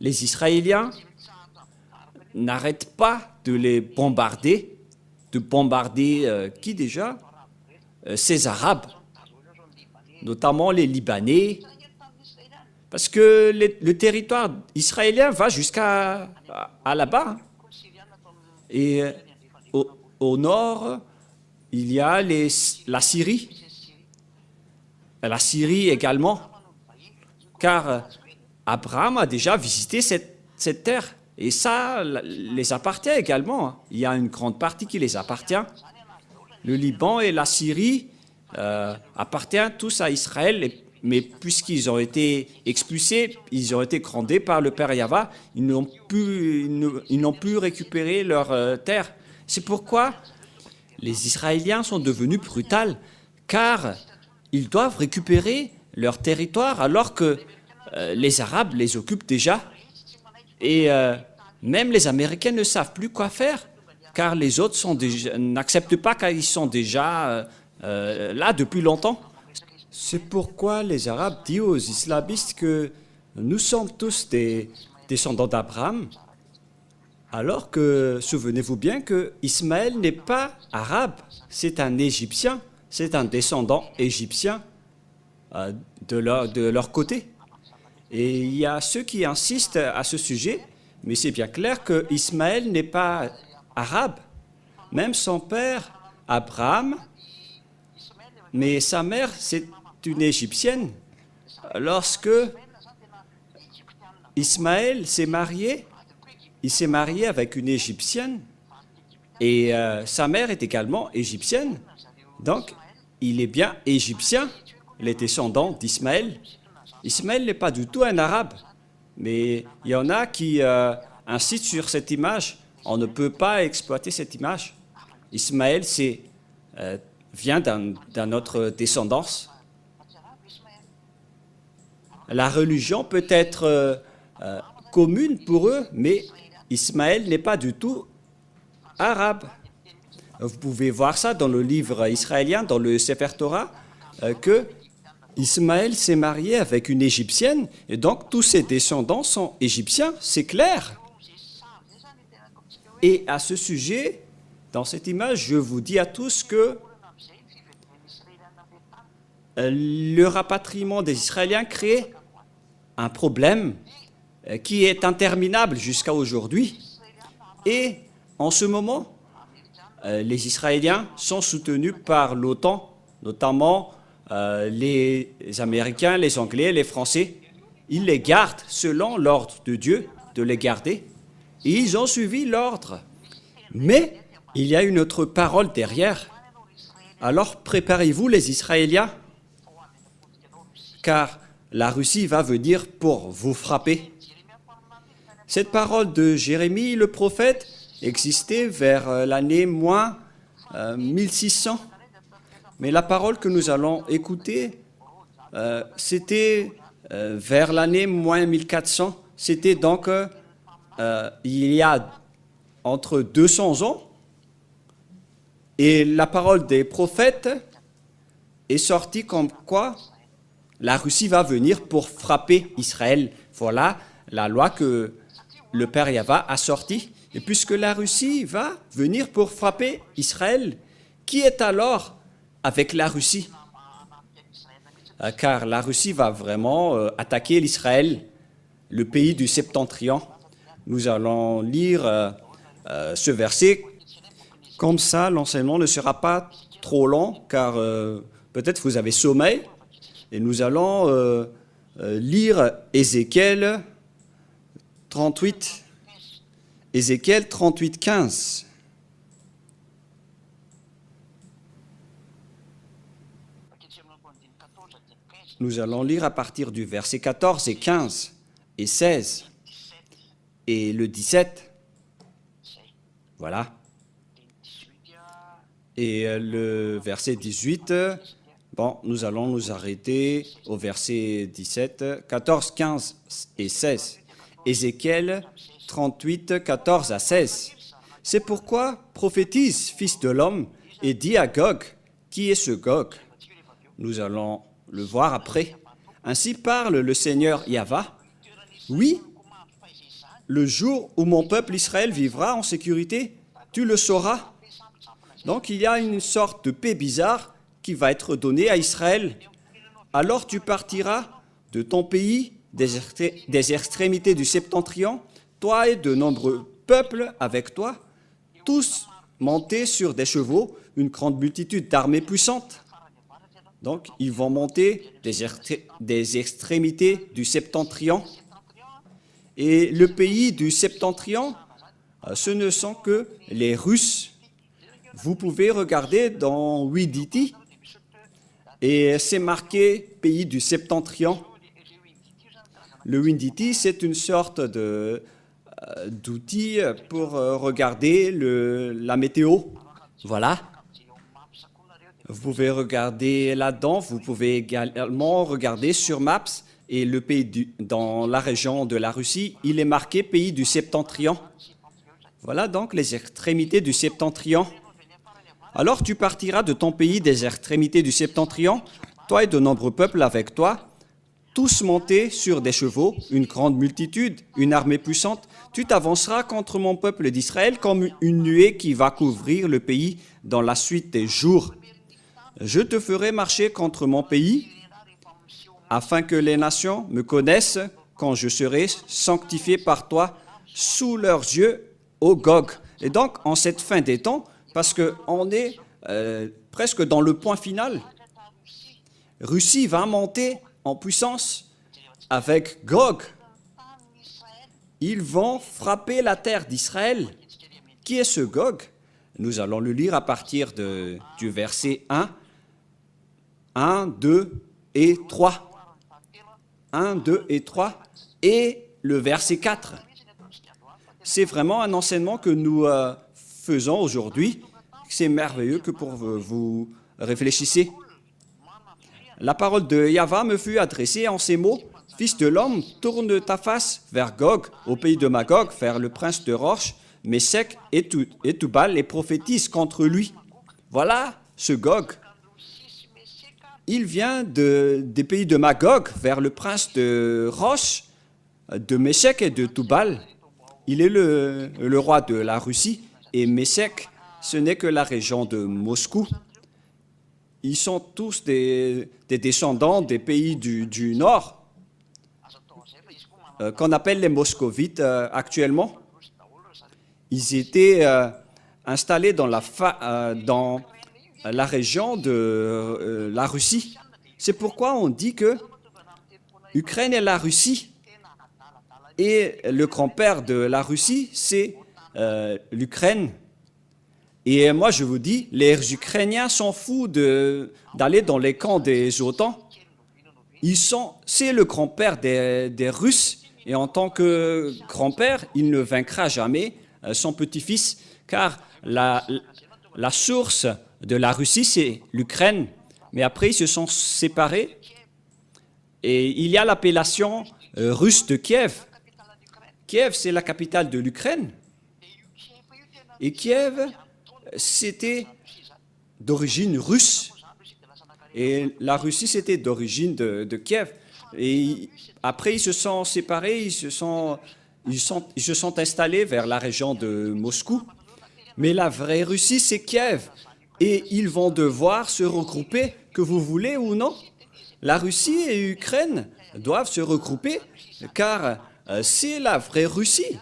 Les Israéliens n'arrêtent pas de les bombarder, qui déjà? Ces Arabes, notamment les Libanais, parce que le territoire israélien va jusqu'à là-bas. Et au nord, il y a la Syrie. La Syrie également, car Abraham a déjà visité cette terre. Et ça les appartient également. Il y a une grande partie qui les appartient. Le Liban et la Syrie appartiennent tous à Israël, mais puisqu'ils ont été expulsés, ils ont été grondés par le père Yahva, ils n'ont pu récupérer leur terre. C'est pourquoi les Israéliens sont devenus brutaux, car ils doivent récupérer leur territoire alors que les Arabes les occupent déjà. Et même les Américains ne savent plus quoi faire, car les autres n'acceptent pas car ils sont déjà là depuis longtemps. C'est pourquoi les Arabes disent aux islamistes que nous sommes tous des descendants d'Abraham, alors que, souvenez-vous bien que Ismaël n'est pas arabe, c'est un Égyptien, c'est un descendant égyptien de leur côté. Et il y a ceux qui insistent à ce sujet, mais c'est bien clair que Ismaël n'est pas arabe. Même son père, Abraham, mais sa mère, c'est une Égyptienne. Lorsque Ismaël s'est marié, il s'est marié avec une Égyptienne et sa mère est également égyptienne. Donc, il est bien égyptien, les descendants d'Ismaël. Ismaël n'est pas du tout un arabe, mais il y en a qui insistent sur cette image. On ne peut pas exploiter cette image. Ismaël vient d'une autre descendance. La religion peut être commune pour eux, mais Ismaël n'est pas du tout arabe. Vous pouvez voir ça dans le livre israélien, dans le Sefer Torah, que Ismaël s'est marié avec une Égyptienne, et donc tous ses descendants sont égyptiens, c'est clair. Et à ce sujet, dans cette image, je vous dis à tous que le rapatriement des Israéliens crée un problème qui est interminable jusqu'à aujourd'hui. Et en ce moment, les Israéliens sont soutenus par l'OTAN, notamment les Américains, les Anglais, les Français. Ils les gardent selon l'ordre de Dieu de les garder. Et ils ont suivi l'ordre. Mais il y a une autre parole derrière. Alors préparez-vous les Israéliens, car la Russie va venir pour vous frapper. Cette parole de Jérémie, le prophète, existait vers l'année moins 1600. Mais la parole que nous allons écouter, c'était vers l'année moins 1400. C'était donc il y a entre 200 ans. Et la parole des prophètes est sortie comme quoi la Russie va venir pour frapper Israël. Voilà la loi que le Père Yahva a sortie. Et puisque la Russie va venir pour frapper Israël, qui est alors avec la Russie? Car la Russie va vraiment attaquer l'Israël, le pays du Septentrion. Nous allons lire ce verset. Comme ça, l'enseignement ne sera pas trop long, car peut-être vous avez sommeil. Et nous allons lire Ézéchiel 38. Ézéchiel 38, 15. Nous allons lire à partir du verset 14 et 15 et 16 et le 17. Voilà. Et le verset 18, bon, nous allons nous arrêter au verset 17, 14, 15 et 16. Ézéchiel 38, 14 à 16. C'est pourquoi prophétise, fils de l'homme, et dis à Gog, qui est ce Gog? Nous allons le voir après. Ainsi parle le Seigneur Yahva. Oui, le jour où mon peuple Israël vivra en sécurité, tu le sauras. Donc il y a une sorte de paix bizarre qui va être donnée à Israël. Alors tu partiras de ton pays, des extrémités du septentrion, toi et de nombreux peuples avec toi, tous montés sur des chevaux, une grande multitude d'armées puissantes. Donc ils vont monter des extrémités du septentrion. Et le pays du septentrion, ce ne sont que les Russes. Vous pouvez regarder dans Windity, et c'est marqué pays du septentrion. Le Windity, c'est une sorte d'outil pour regarder la météo. Voilà. Vous pouvez regarder là-dedans, vous pouvez également regarder sur Maps, et le pays dans la région de la Russie, il est marqué pays du septentrion. Voilà donc les extrémités du septentrion. Alors tu partiras de ton pays des extrémités du septentrion, toi et de nombreux peuples avec toi, tous montés sur des chevaux, une grande multitude, une armée puissante. Tu t'avanceras contre mon peuple d'Israël comme une nuée qui va couvrir le pays dans la suite des jours. Je te ferai marcher contre mon pays, afin que les nations me connaissent quand je serai sanctifié par toi sous leurs yeux, ô Gog. Et donc, en cette fin des temps, parce qu'on est presque dans le point final, Russie va monter en puissance avec Gog. Ils vont frapper la terre d'Israël. Qui est ce Gog? Nous allons le lire à partir du verset 1, 2 et 3. 1, 2 et 3 et le verset 4. C'est vraiment un enseignement que nous faisons aujourd'hui. C'est merveilleux que pour vous réfléchissez. La parole de Yahva me fut adressée en ces mots. Fils de l'homme, tourne ta face vers Gog, au pays de Magog, vers le prince de Roche, Meshech et Tubal, et prophétise contre lui. Voilà ce Gog. Il vient des pays de Magog, vers le prince de Roche, de Meshech et de Tubal. Il est le roi de la Russie, et Meshech, ce n'est que la région de Moscou. Ils sont tous des descendants des pays du Nord. qu'on appelle les moscovites actuellement. Ils étaient installés dans la région de la Russie. C'est pourquoi on dit que l'Ukraine et la Russie, et le grand-père de la Russie, c'est l'Ukraine. Et moi, je vous dis, les Ukrainiens s'en foutent d'aller dans les camps des OTAN. C'est le grand-père des Russes. Et en tant que grand-père, il ne vaincra jamais son petit-fils, car la source de la Russie, c'est l'Ukraine. Mais après, ils se sont séparés. Et il y a l'appellation russe de Kiev. Kiev, c'est la capitale de l'Ukraine. Et Kiev, c'était d'origine russe. Et la Russie, c'était d'origine de Kiev. Et après, ils se sont séparés, ils se sont installés vers la région de Moscou. Mais la vraie Russie, c'est Kiev. Et ils vont devoir se regrouper, que vous voulez ou non. La Russie et l'Ukraine doivent se regrouper, car c'est la vraie Russie.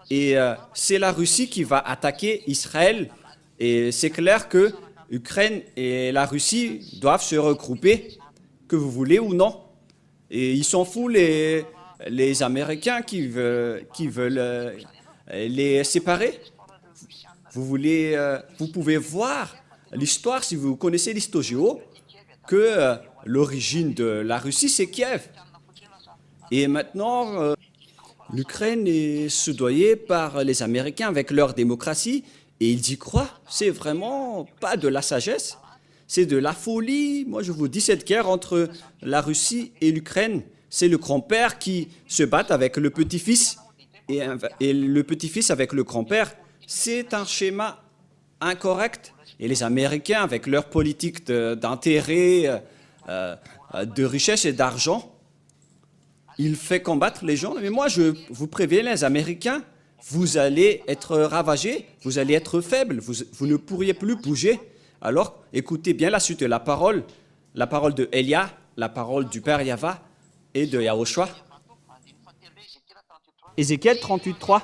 Et c'est la Russie qui va attaquer Israël. Et c'est clair que l'Ukraine et la Russie doivent se regrouper, que vous voulez ou non. Et ils s'en foutent les Américains qui veulent les séparer. Vous pouvez voir l'histoire, si vous connaissez l'histoire géo, que l'origine de la Russie, c'est Kiev. Et maintenant, l'Ukraine est soudoyée par les Américains avec leur démocratie, et ils y croient. C'est vraiment pas de la sagesse, c'est de la folie. Moi, je vous dis, cette guerre entre la Russie et l'Ukraine, c'est le grand-père qui se bat avec le petit-fils, et le petit-fils avec le grand-père. C'est un schéma incorrect. Et les Américains, avec leur politique d'intérêt, de richesse et d'argent, ils font combattre les gens. Mais moi, je vous préviens, les Américains, vous allez être ravagés, vous allez être faibles, vous ne pourriez plus bouger. Alors, écoutez bien la suite de la parole de Elia, la parole du Père Yahva et de Yahushua. Ézéchiel 38.3.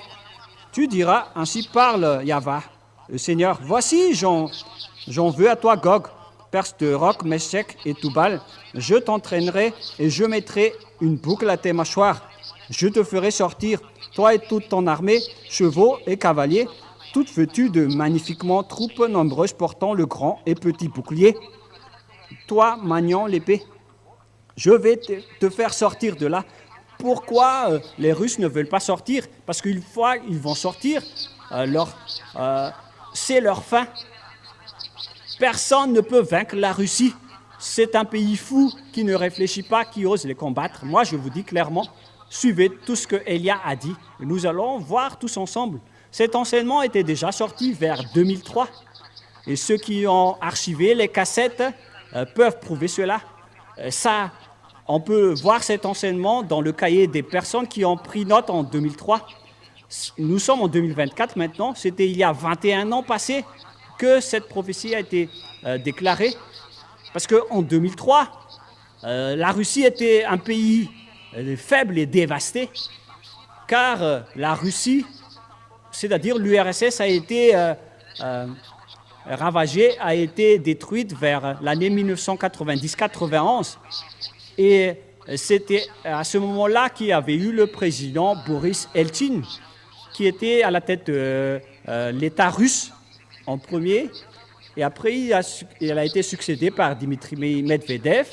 Tu diras, ainsi parle Yahva, le Seigneur, voici, j'en veux à toi, Gog, perse de Roc, Meshech et Toubal. Je t'entraînerai et je mettrai une boucle à tes mâchoires. Je te ferai sortir, toi et toute ton armée, chevaux et cavaliers, toutes vêtues de magnifiquement troupes nombreuses portant le grand et petit bouclier. Toi, maniant l'épée, je vais te faire sortir de là. Pourquoi les Russes ne veulent pas sortir? Parce qu'une fois ils vont sortir, c'est leur fin. Personne ne peut vaincre la Russie. C'est un pays fou qui ne réfléchit pas, qui ose les combattre. Moi, je vous dis clairement, suivez tout ce que Elia a dit. Nous allons voir tous ensemble. Cet enseignement était déjà sorti vers 2003. Et ceux qui ont archivé les cassettes peuvent prouver cela. On peut voir cet enseignement dans le cahier des personnes qui ont pris note en 2003. Nous sommes en 2024 maintenant. C'était il y a 21 ans passés que cette prophétie a été déclarée. Parce qu'en 2003, la Russie était un pays faible et dévasté, car la Russie, c'est-à-dire l'URSS, a été ravagée, a été détruite vers l'année 1990-91. Et c'était à ce moment-là qu'il y avait eu le président Boris Eltsine, qui était à la tête de l'État russe en premier. Et après, il a été succédé par Dmitri Medvedev.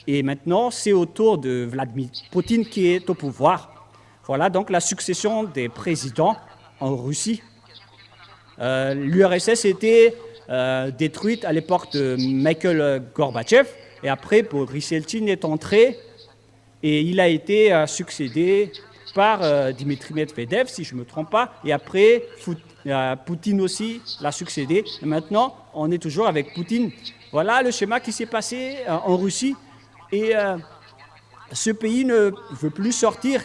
Et maintenant, c'est au tour de Vladimir Poutine qui est au pouvoir. Voilà donc la succession des présidents en Russie. L'URSS était détruite à l'époque de Mikhail Gorbatchev. Et après, Boris Eltsine est entré et il a été succédé par Dmitri Medvedev, si je ne me trompe pas. Et après, Poutine aussi l'a succédé. Et maintenant, on est toujours avec Poutine. Voilà le schéma qui s'est passé en Russie. Et ce pays ne veut plus sortir.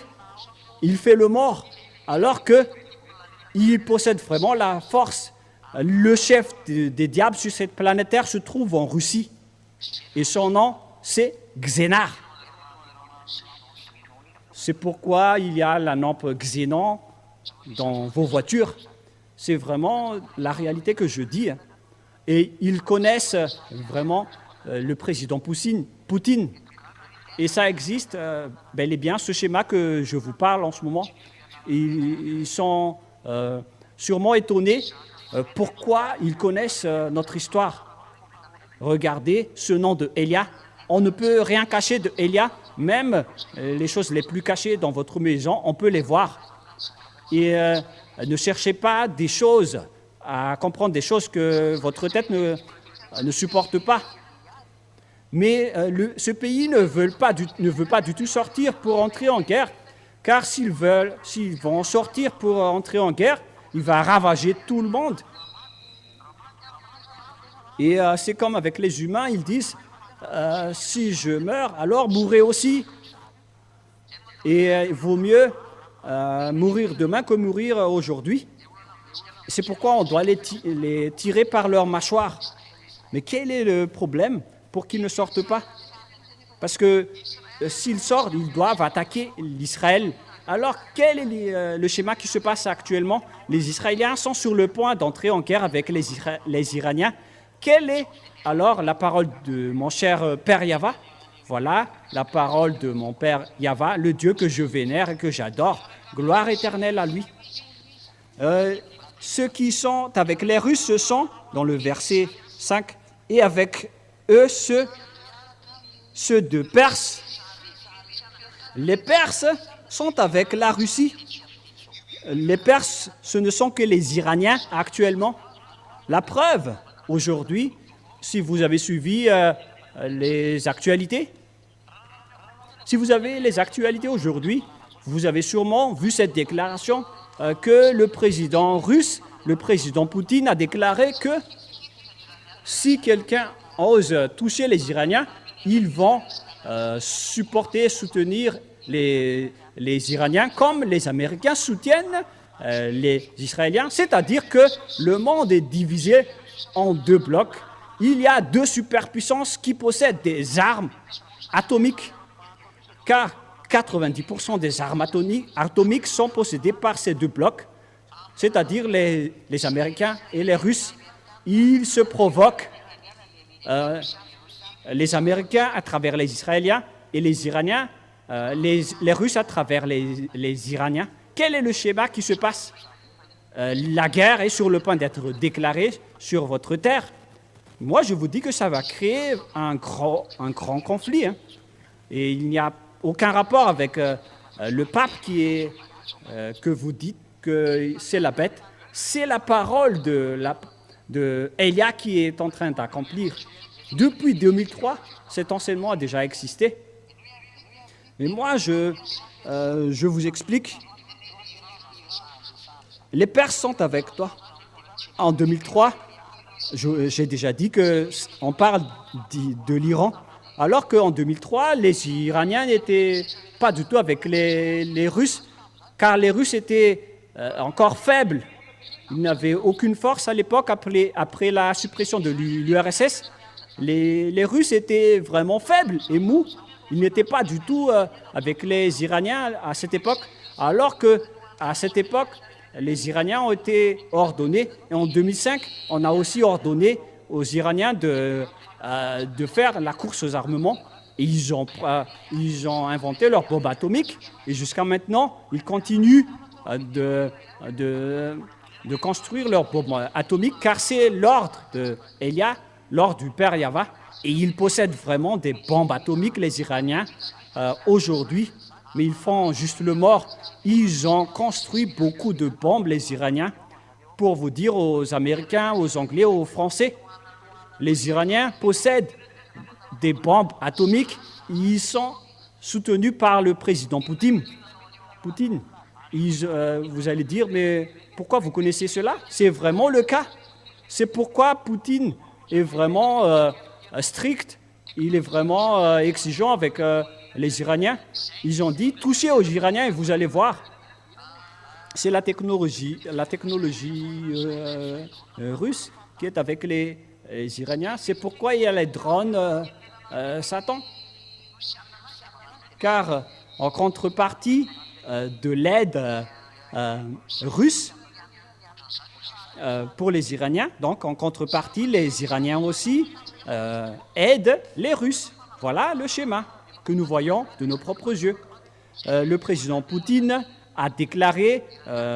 Il fait le mort, alors qu'il possède vraiment la force. Le chef des diables sur cette planète Terre se trouve en Russie. Et son nom, c'est Xenar. C'est pourquoi il y a la lampe xénon dans vos voitures. C'est vraiment la réalité que je dis. Et ils connaissent vraiment le président Poutine. Et ça existe bel et bien, ce schéma que je vous parle en ce moment. Ils sont sûrement étonnés pourquoi ils connaissent notre histoire. Regardez ce nom de Elia. On ne peut rien cacher de Elia, même les choses les plus cachées dans votre maison, on peut les voir. Et ne cherchez pas des choses, à comprendre des choses que votre tête ne supporte pas. Mais ce pays ne veut pas du tout sortir pour entrer en guerre, car s'ils vont sortir pour entrer en guerre, il va ravager tout le monde. Et c'est comme avec les humains, ils disent si je meurs, alors mourrez aussi. Et il vaut mieux mourir demain que mourir aujourd'hui. C'est pourquoi on doit les tirer par leur mâchoire. Mais quel est le problème pour qu'ils ne sortent pas? Parce que s'ils sortent, ils doivent attaquer l'Israël. Alors, quel est le schéma qui se passe actuellement? Les Israéliens sont sur le point d'entrer en guerre avec les Iraniens. Quelle est alors la parole de mon cher Père Yahva? Voilà la parole de mon Père Yahva, le Dieu que je vénère et que j'adore. Gloire éternelle à lui. Ceux qui sont avec les Russes, ce sont, dans le verset 5, et avec eux, ceux de Perse. Les Perses sont avec la Russie. Les Perses, ce ne sont que les Iraniens actuellement. La preuve, aujourd'hui, si vous avez suivi les actualités, si vous avez les actualités aujourd'hui, vous avez sûrement vu cette déclaration que le président russe, le président Poutine, a déclaré que si quelqu'un ose toucher les Iraniens, ils vont soutenir les Iraniens comme les Américains soutiennent les Israéliens. C'est-à-dire que le monde est divisé en deux blocs. Il y a deux superpuissances qui possèdent des armes atomiques, car 90% des armes atomiques sont possédées par ces deux blocs, c'est-à-dire les Américains et les Russes. Ils se provoquent, les Américains à travers les Israéliens et les Iraniens, les Russes à travers les Iraniens. Quel est le schéma qui se passe? La guerre est sur le point d'être déclarée sur votre terre. Moi, je vous dis que ça va créer un grand conflit. Et il n'y a aucun rapport avec le pape que vous dites que c'est la bête. C'est la parole de Elia qui est en train d'accomplir. Depuis 2003, cet enseignement a déjà existé. Mais moi, je vous explique. Les Perses sont avec toi. En 2003, j'ai déjà dit qu'on parle de l'Iran, alors qu'en 2003, les Iraniens n'étaient pas du tout avec les Russes, car les Russes étaient encore faibles. Ils n'avaient aucune force à l'époque après la suppression de l'URSS. Les Russes étaient vraiment faibles et mous. Ils n'étaient pas du tout avec les Iraniens à cette époque, alors qu'à cette époque, les Iraniens ont été ordonnés. Et en 2005, on a aussi ordonné aux Iraniens de faire la course aux armements. Et ils ont inventé leur bombe atomique. Et jusqu'à maintenant, ils continuent de construire leur bombe atomique, car c'est l'ordre d'Elia, l'ordre du Père Yahva. Et ils possèdent vraiment des bombes atomiques, les Iraniens, aujourd'hui. Mais ils font juste le mort. Ils ont construit beaucoup de bombes, les Iraniens, pour vous dire aux Américains, aux Anglais, aux Français. Les Iraniens possèdent des bombes atomiques. Ils sont soutenus par le président Poutine. Vous allez dire, mais pourquoi vous connaissez cela? C'est vraiment le cas. C'est pourquoi Poutine est vraiment strict. Il est vraiment exigeant avec les Iraniens. Ils ont dit, touchez aux Iraniens et vous allez voir. C'est la technologie russe qui est avec les Iraniens. C'est pourquoi il y a les drones Satan. Car en contrepartie de l'aide russe pour les Iraniens. Donc, en contrepartie, les Iraniens aussi aident les Russes. Voilà le schéma que nous voyons de nos propres yeux. Le président Poutine a déclaré,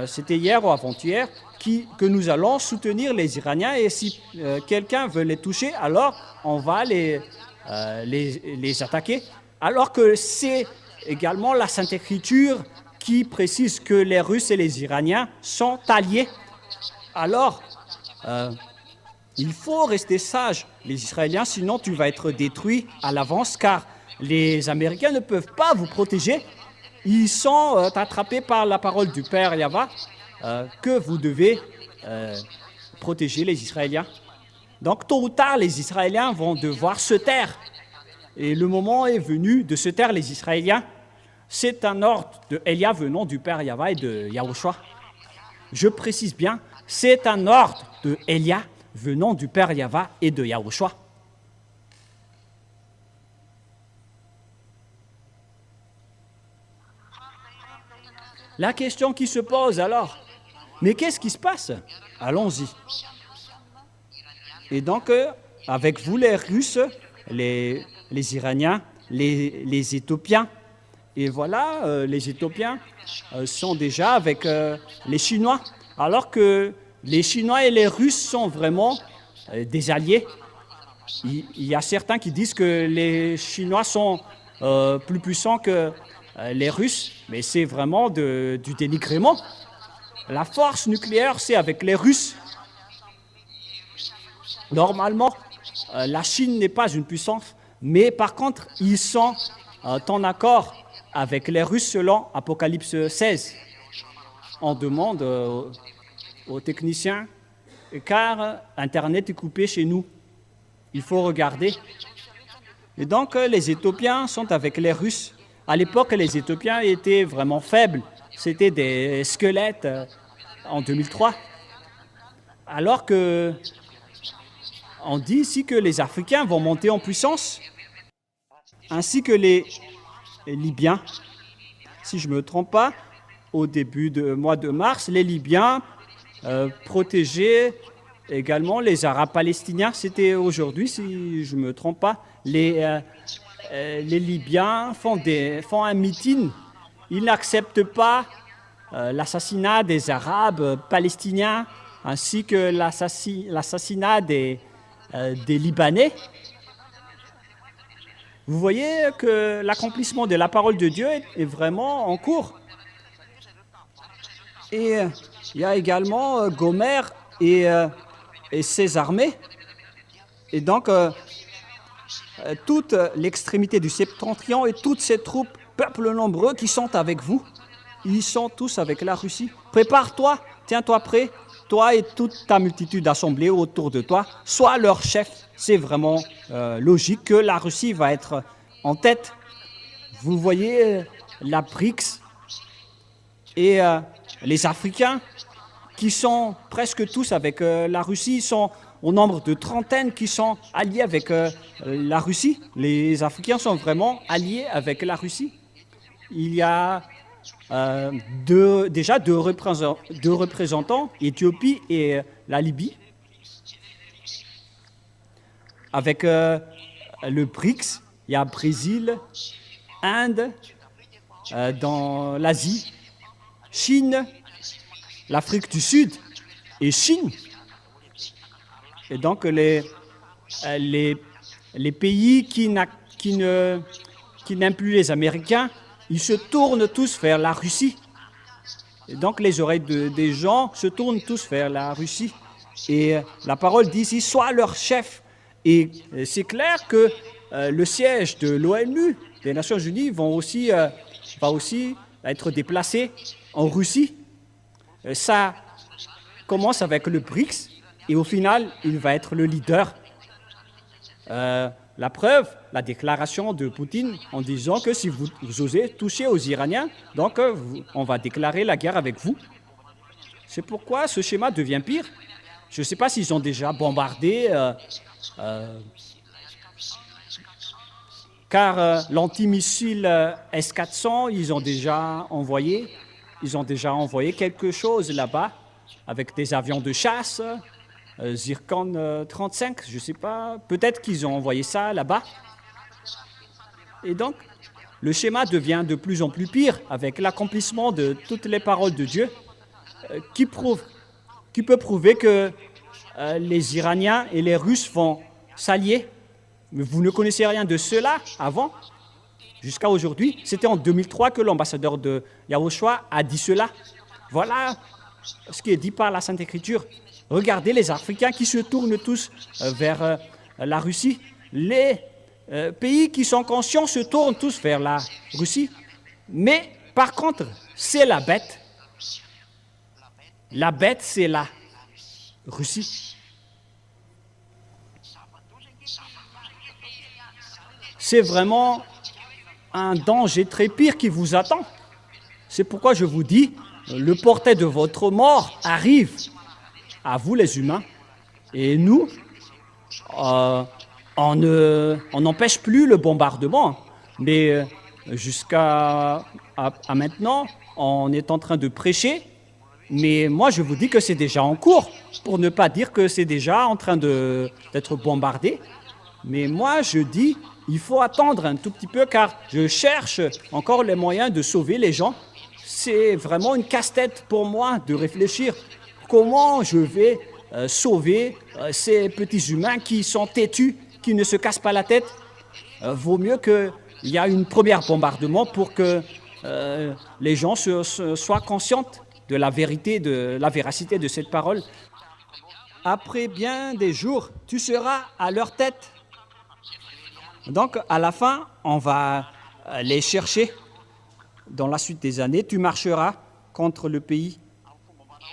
c'était hier ou avant-hier, que nous allons soutenir les Iraniens et si quelqu'un veut les toucher, alors on va les attaquer. Alors que c'est également la Sainte Écriture qui précise que les Russes et les Iraniens sont alliés. Alors, il faut rester sage, les Israéliens, sinon tu vas être détruit à l'avance, car les Américains ne peuvent pas vous protéger. Ils sont attrapés par la parole du Père Yahva que vous devez protéger les Israéliens. Donc, tôt ou tard, les Israéliens vont devoir se taire. Et le moment est venu de se taire, les Israéliens. C'est un ordre de Elia venant du Père Yahva et de Yahushua. Je précise bien, c'est un ordre de Elia venant du Père Yahva et de Yahushua. La question qui se pose alors, mais qu'est-ce qui se passe? Allons-y. Et donc, avec vous les Russes, les Iraniens, les Éthiopiens, et voilà, les Éthiopiens sont déjà avec les Chinois, alors que les Chinois et les Russes sont vraiment des alliés. Il y a certains qui disent que les Chinois sont plus puissants que les Russes, mais c'est vraiment du dénigrement. La force nucléaire, c'est avec les Russes. Normalement, la Chine n'est pas une puissance, mais par contre, ils sont en accord avec les Russes selon Apocalypse 16. On demande aux techniciens, car Internet est coupé chez nous. Il faut regarder. Et donc, les Éthiopiens sont avec les Russes. À l'époque, les Éthiopiens étaient vraiment faibles. C'était des squelettes en 2003. Alors que on dit ici que les Africains vont monter en puissance, ainsi que les Libyens. Si je ne me trompe pas, au début du mois de mars, les Libyens protégeaient également les Arabes palestiniens. C'était aujourd'hui, si je ne me trompe pas. Les Libyens font un meeting. Ils n'acceptent pas l'assassinat des Arabes palestiniens ainsi que l'assassinat des Libanais. Vous voyez que l'accomplissement de la parole de Dieu est vraiment en cours. Et il y a également Gomer et ses armées. Et donc, toute l'extrémité du septentrion et toutes ces troupes, peuples nombreux qui sont avec vous, ils sont tous avec la Russie. Prépare-toi, tiens-toi prêt, toi et toute ta multitude assemblée autour de toi, sois leur chef. C'est vraiment logique que la Russie va être en tête. Vous voyez la BRICS et les Africains qui sont presque tous avec la Russie, sont au nombre de trentaines qui sont alliés avec la Russie. Les Africains sont vraiment alliés avec la Russie. Il y a déjà deux représentants, Éthiopie et la Libye. Avec le BRICS, il y a Brésil, Inde, dans l'Asie, Chine, l'Afrique du Sud et Chine. Et donc, les pays qui n'aiment plus les Américains, ils se tournent tous vers la Russie. Et donc, les oreilles des gens se tournent tous vers la Russie. Et la parole dit ici, sois leur chef. Et c'est clair que le siège de l'ONU, des Nations Unies, va aussi être déplacé en Russie. Ça commence avec le BRICS. Et au final, il va être le leader. La preuve, la déclaration de Poutine en disant que si vous osez toucher aux Iraniens, donc on va déclarer la guerre avec vous. C'est pourquoi ce schéma devient pire. Je ne sais pas s'ils ont déjà bombardé car l'antimissile S-400, ils ont déjà envoyé quelque chose là-bas avec des avions de chasse, Zircon 35, je ne sais pas, peut-être qu'ils ont envoyé ça là-bas. Et donc, le schéma devient de plus en plus pire avec l'accomplissement de toutes les paroles de Dieu qui peut prouver que les Iraniens et les Russes vont s'allier. Mais vous ne connaissez rien de cela avant, jusqu'à aujourd'hui. C'était en 2003 que l'ambassadeur de Yahushua a dit cela. Voilà ce qui est dit par la Sainte Écriture. Regardez les Africains qui se tournent tous vers la Russie. Les pays qui sont conscients se tournent tous vers la Russie. Mais par contre, c'est la bête. La bête, c'est la Russie. C'est vraiment un danger très pire qui vous attend. C'est pourquoi je vous dis, le portail de votre mort arrive à vous les humains. Et nous, on n'empêche plus le bombardement. Mais jusqu'à maintenant, on est en train de prêcher. Mais moi, je vous dis que c'est déjà en cours, pour ne pas dire que c'est déjà en train d'être bombardé. Mais moi, je dis, il faut attendre un tout petit peu, car je cherche encore les moyens de sauver les gens. C'est vraiment une casse-tête pour moi de réfléchir comment je vais sauver ces petits humains qui sont têtus, qui ne se cassent pas la tête. Vaut mieux qu'il y ait une première bombardement pour que les gens soient conscients de la vérité, de la véracité de cette parole. Après bien des jours, tu seras à leur tête. Donc, à la fin, on va les chercher. Dans la suite des années, tu marcheras contre le pays.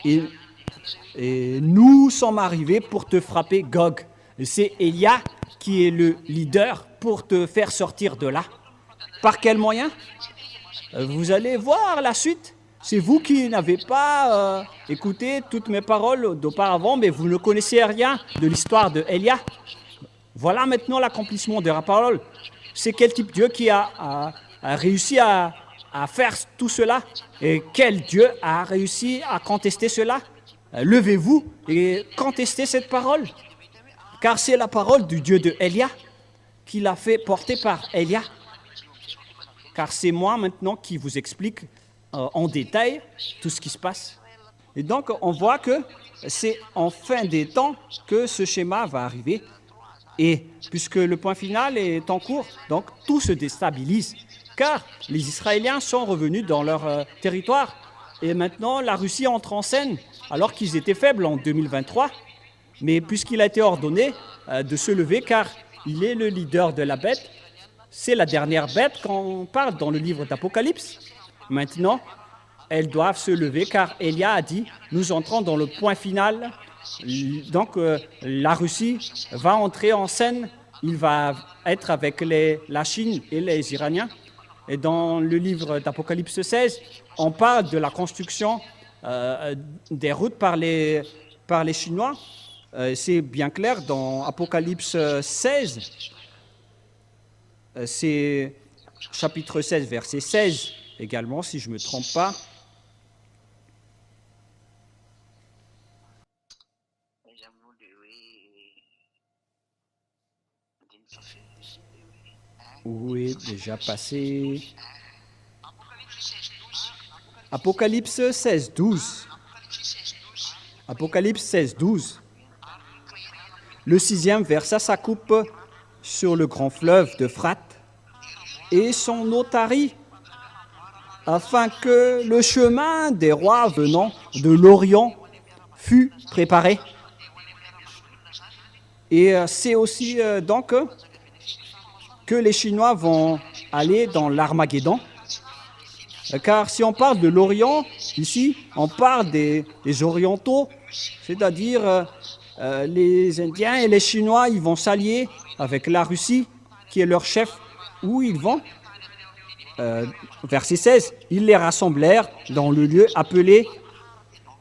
Et nous sommes arrivés pour te frapper, Gog. C'est Élia qui est le leader pour te faire sortir de là. Par quel moyen? Vous allez voir la suite. C'est vous qui n'avez pas écouté toutes mes paroles d'auparavant, mais vous ne connaissez rien de l'histoire de Élia. Voilà maintenant l'accomplissement de la parole. C'est quel type de Dieu qui a réussi à faire tout cela? Et quel Dieu a réussi à contester cela? Levez-vous et contestez cette parole. Car c'est la parole du Dieu de Élia qui l'a fait porter par Élia. Car c'est moi maintenant qui vous explique en détail tout ce qui se passe. Et donc, on voit que c'est en fin des temps que ce schéma va arriver. Et puisque le point final est en cours, donc tout se déstabilise. Car les Israéliens sont revenus dans leur territoire. Et maintenant, la Russie entre en scène, alors qu'ils étaient faibles en 2023. Mais puisqu'il a été ordonné de se lever, car il est le leader de la bête, c'est la dernière bête quand on parle dans le livre d'Apocalypse. Maintenant, elles doivent se lever car Élia a dit, nous entrons dans le point final. Donc, la Russie va entrer en scène. Il va être avec la Chine et les Iraniens. Et dans le livre d'Apocalypse 16, on parle de la construction des routes par les Chinois. C'est bien clair dans Apocalypse 16. C'est chapitre 16, verset 16 également, si je ne me trompe pas. Oui, déjà passé. Apocalypse 16, 12. Apocalypse 16, 12. Le 6e versa sa coupe sur le grand fleuve d'Euphrate et son eau tarit, afin que le chemin des rois venant de l'Orient fût préparé. Et c'est aussi donc que les Chinois vont aller dans l'Armageddon. Car si on parle de l'Orient, ici, on parle des Orientaux, c'est-à-dire les Indiens et les Chinois, ils vont s'allier avec la Russie, qui est leur chef. Où ils vont? Verset 16, ils les rassemblèrent dans le lieu appelé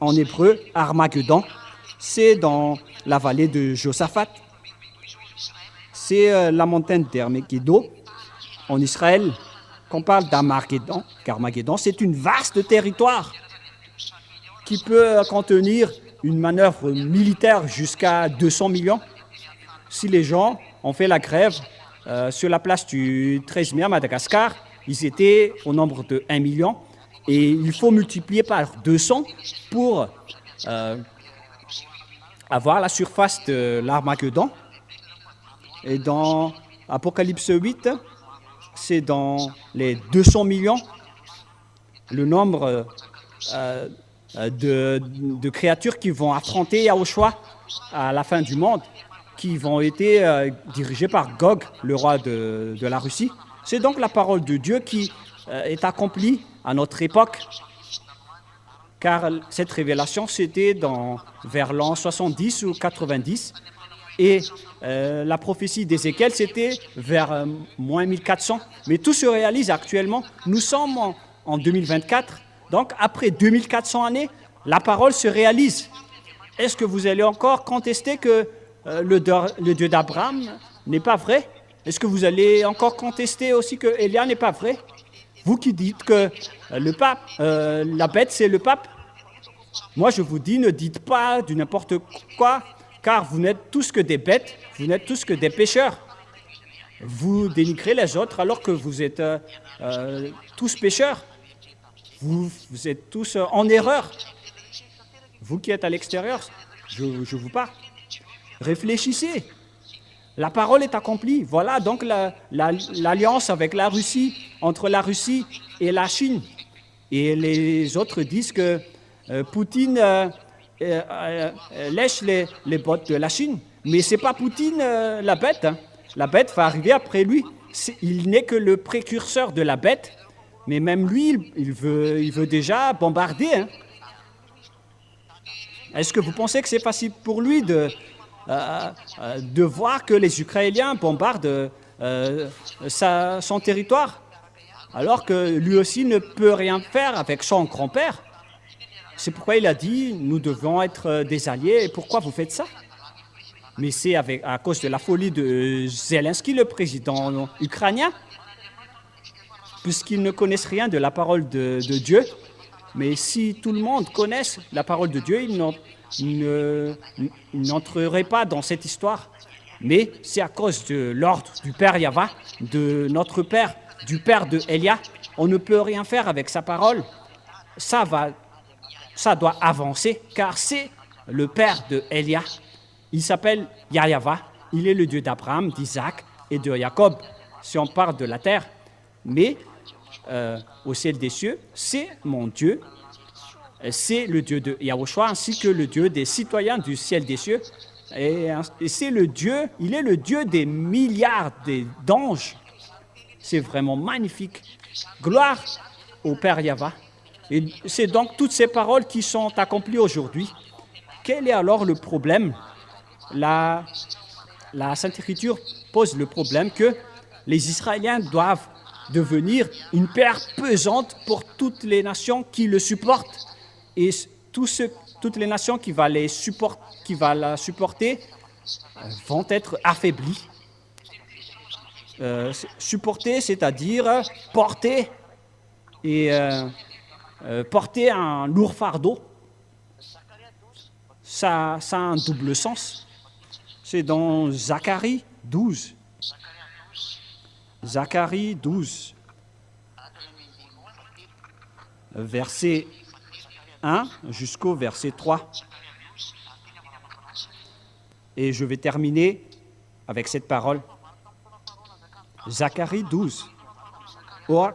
en hébreu Armageddon. C'est dans la vallée de Josaphat. C'est la montagne d'Hermégiddo. en Israël, qu'on parle d'Armageddon, qu'Armageddon, c'est une vaste territoire qui peut contenir une manœuvre militaire jusqu'à 200 millions. Si les gens ont fait la grève sur la place du 13 mai à Madagascar, ils étaient au nombre de 1 million et il faut multiplier par 200 pour avoir la surface de l'Armageddon. Et dans Apocalypse 8, c'est dans les 200 millions le nombre de créatures qui vont affronter Yahushua à la fin du monde, qui vont être dirigées par Gog, le roi de la Russie. C'est donc la parole de Dieu qui est accomplie à notre époque, car cette révélation, c'était vers l'an 70 ou 90, et la prophétie d'Ézéchiel, c'était vers moins 1400. Mais tout se réalise actuellement. Nous sommes en 2024, donc après 2400 années, la parole se réalise. Est-ce que vous allez encore contester que le Dieu d'Abraham n'est pas vrai? Est-ce que vous allez encore contester aussi que Élia n'est pas vrai? Vous qui dites que le pape, la bête, c'est le pape. Moi, je vous dis, ne dites pas du n'importe quoi, car vous n'êtes tous que des bêtes, vous n'êtes tous que des pécheurs. Vous dénigrez les autres alors que vous êtes tous pécheurs. Vous êtes tous en erreur. Vous qui êtes à l'extérieur, je vous parle. Réfléchissez. La parole est accomplie. Voilà donc l'alliance avec la Russie, entre la Russie et la Chine. Et les autres disent que Poutine lèche les bottes de la Chine. Mais ce n'est pas Poutine la bête. Hein. La bête va arriver après lui. Il n'est que le précurseur de la bête. Mais même lui, il veut déjà bombarder. Hein. Est-ce que vous pensez que c'est facile pour lui de voir que les Ukrainiens bombardent son territoire, alors que lui aussi ne peut rien faire avec son grand-père? C'est pourquoi il a dit, nous devons être des alliés. Et pourquoi vous faites ça? Mais c'est à cause de la folie de Zelensky, le président ukrainien, puisqu'ils ne connaissent rien de la parole de Dieu. Mais si tout le monde connaisse la parole de Dieu, ils n'entreraient pas dans cette histoire. Mais c'est à cause de l'ordre du Père Yahva, de notre Père, du Père de Elia. On ne peut rien faire avec sa parole. Ça doit avancer, car c'est le Père de Elia. Il s'appelle Yahva. Il est le Dieu d'Abraham, d'Isaac et de Jacob, si on parle de la terre. Mais au ciel des cieux, c'est mon Dieu, c'est le Dieu de Yahushua, ainsi que le Dieu des citoyens du ciel des cieux. Et c'est le Dieu, il est le Dieu des milliards d'anges. C'est vraiment magnifique. Gloire au Père Yahva. Et c'est donc toutes ces paroles qui sont accomplies aujourd'hui. Quel est alors le problème? La Sainte Écriture pose le problème que les Israéliens doivent devenir une pierre pesante pour toutes les nations qui le supportent. Et toutes les nations qui vont la supporter vont être affaiblies. Supporter, c'est-à-dire porter un lourd fardeau. Ça a un double sens. C'est dans Zacharie 12. Zacharie 12, verset 1 jusqu'au verset 3. Et je vais terminer avec cette parole. Zacharie 12. Or,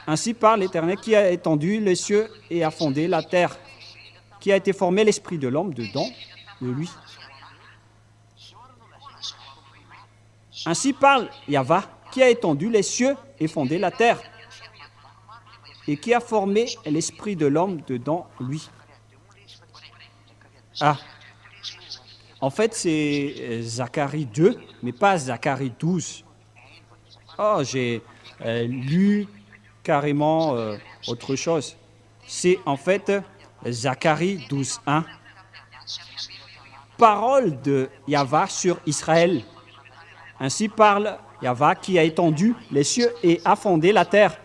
ainsi parle l'Éternel qui a étendu les cieux et a fondé la terre, qui a été formé l'esprit de l'homme dedans de lui. Ainsi parle Yahva, qui a étendu les cieux et fondé la terre, et qui a formé l'esprit de l'homme dedans lui. Ah, en fait, c'est Zacharie 2, mais pas Zacharie 12. Oh, j'ai lu carrément autre chose. C'est en fait Zacharie 12, 1. Parole de Yahva sur Israël. Ainsi parle Yahva, qui a étendu les cieux et a fondé la terre,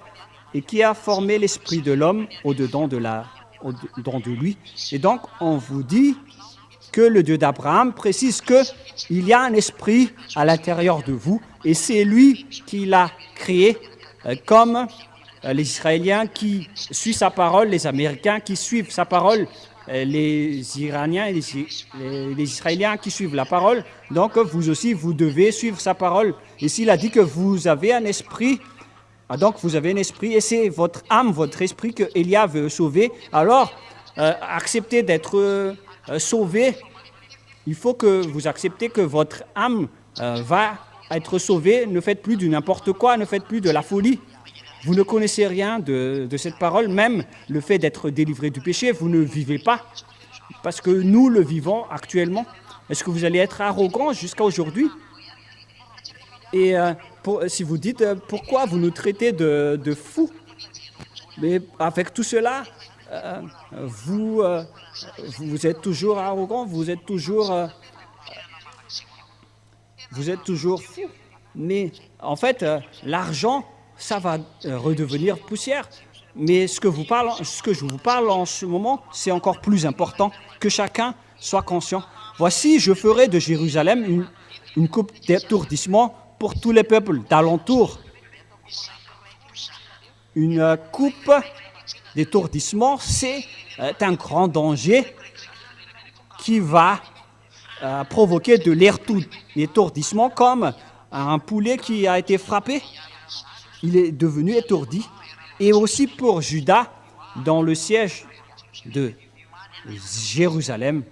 et qui a formé l'esprit de l'homme au-dedans de lui. Et donc, on vous dit que le Dieu d'Abraham précise qu'il y a un esprit à l'intérieur de vous, et c'est lui qui l'a créé, comme les Israéliens qui suivent sa parole, les Américains qui suivent sa parole, les Iraniens et les Israéliens qui suivent la parole. Donc vous aussi, vous devez suivre sa parole. Et s'il a dit que vous avez un esprit, donc vous avez un esprit, et c'est votre âme, votre esprit que Élia veut sauver, alors acceptez d'être sauvé. Il faut que vous acceptez que votre âme va être sauvée. Ne faites plus du n'importe quoi, ne faites plus de la folie. Vous ne connaissez rien de cette parole, même le fait d'être délivré du péché, vous ne vivez pas, parce que nous le vivons actuellement. Est-ce que vous allez être arrogant jusqu'à aujourd'hui? Et si vous dites, pourquoi vous nous traitez de fous? Mais avec tout cela, vous êtes toujours arrogant, vous êtes toujours fou. Mais en fait, l'argent, ça va redevenir poussière. Mais ce que je vous parle en ce moment, c'est encore plus important, que chacun soit conscient. Voici, je ferai de Jérusalem une coupe d'étourdissement pour tous les peuples d'alentour. Une coupe d'étourdissement, c'est un grand danger qui va provoquer de l'étourdissement, comme un poulet qui a été frappé. Il est devenu étourdi. Et aussi pour Juda, dans le siège de Jérusalem,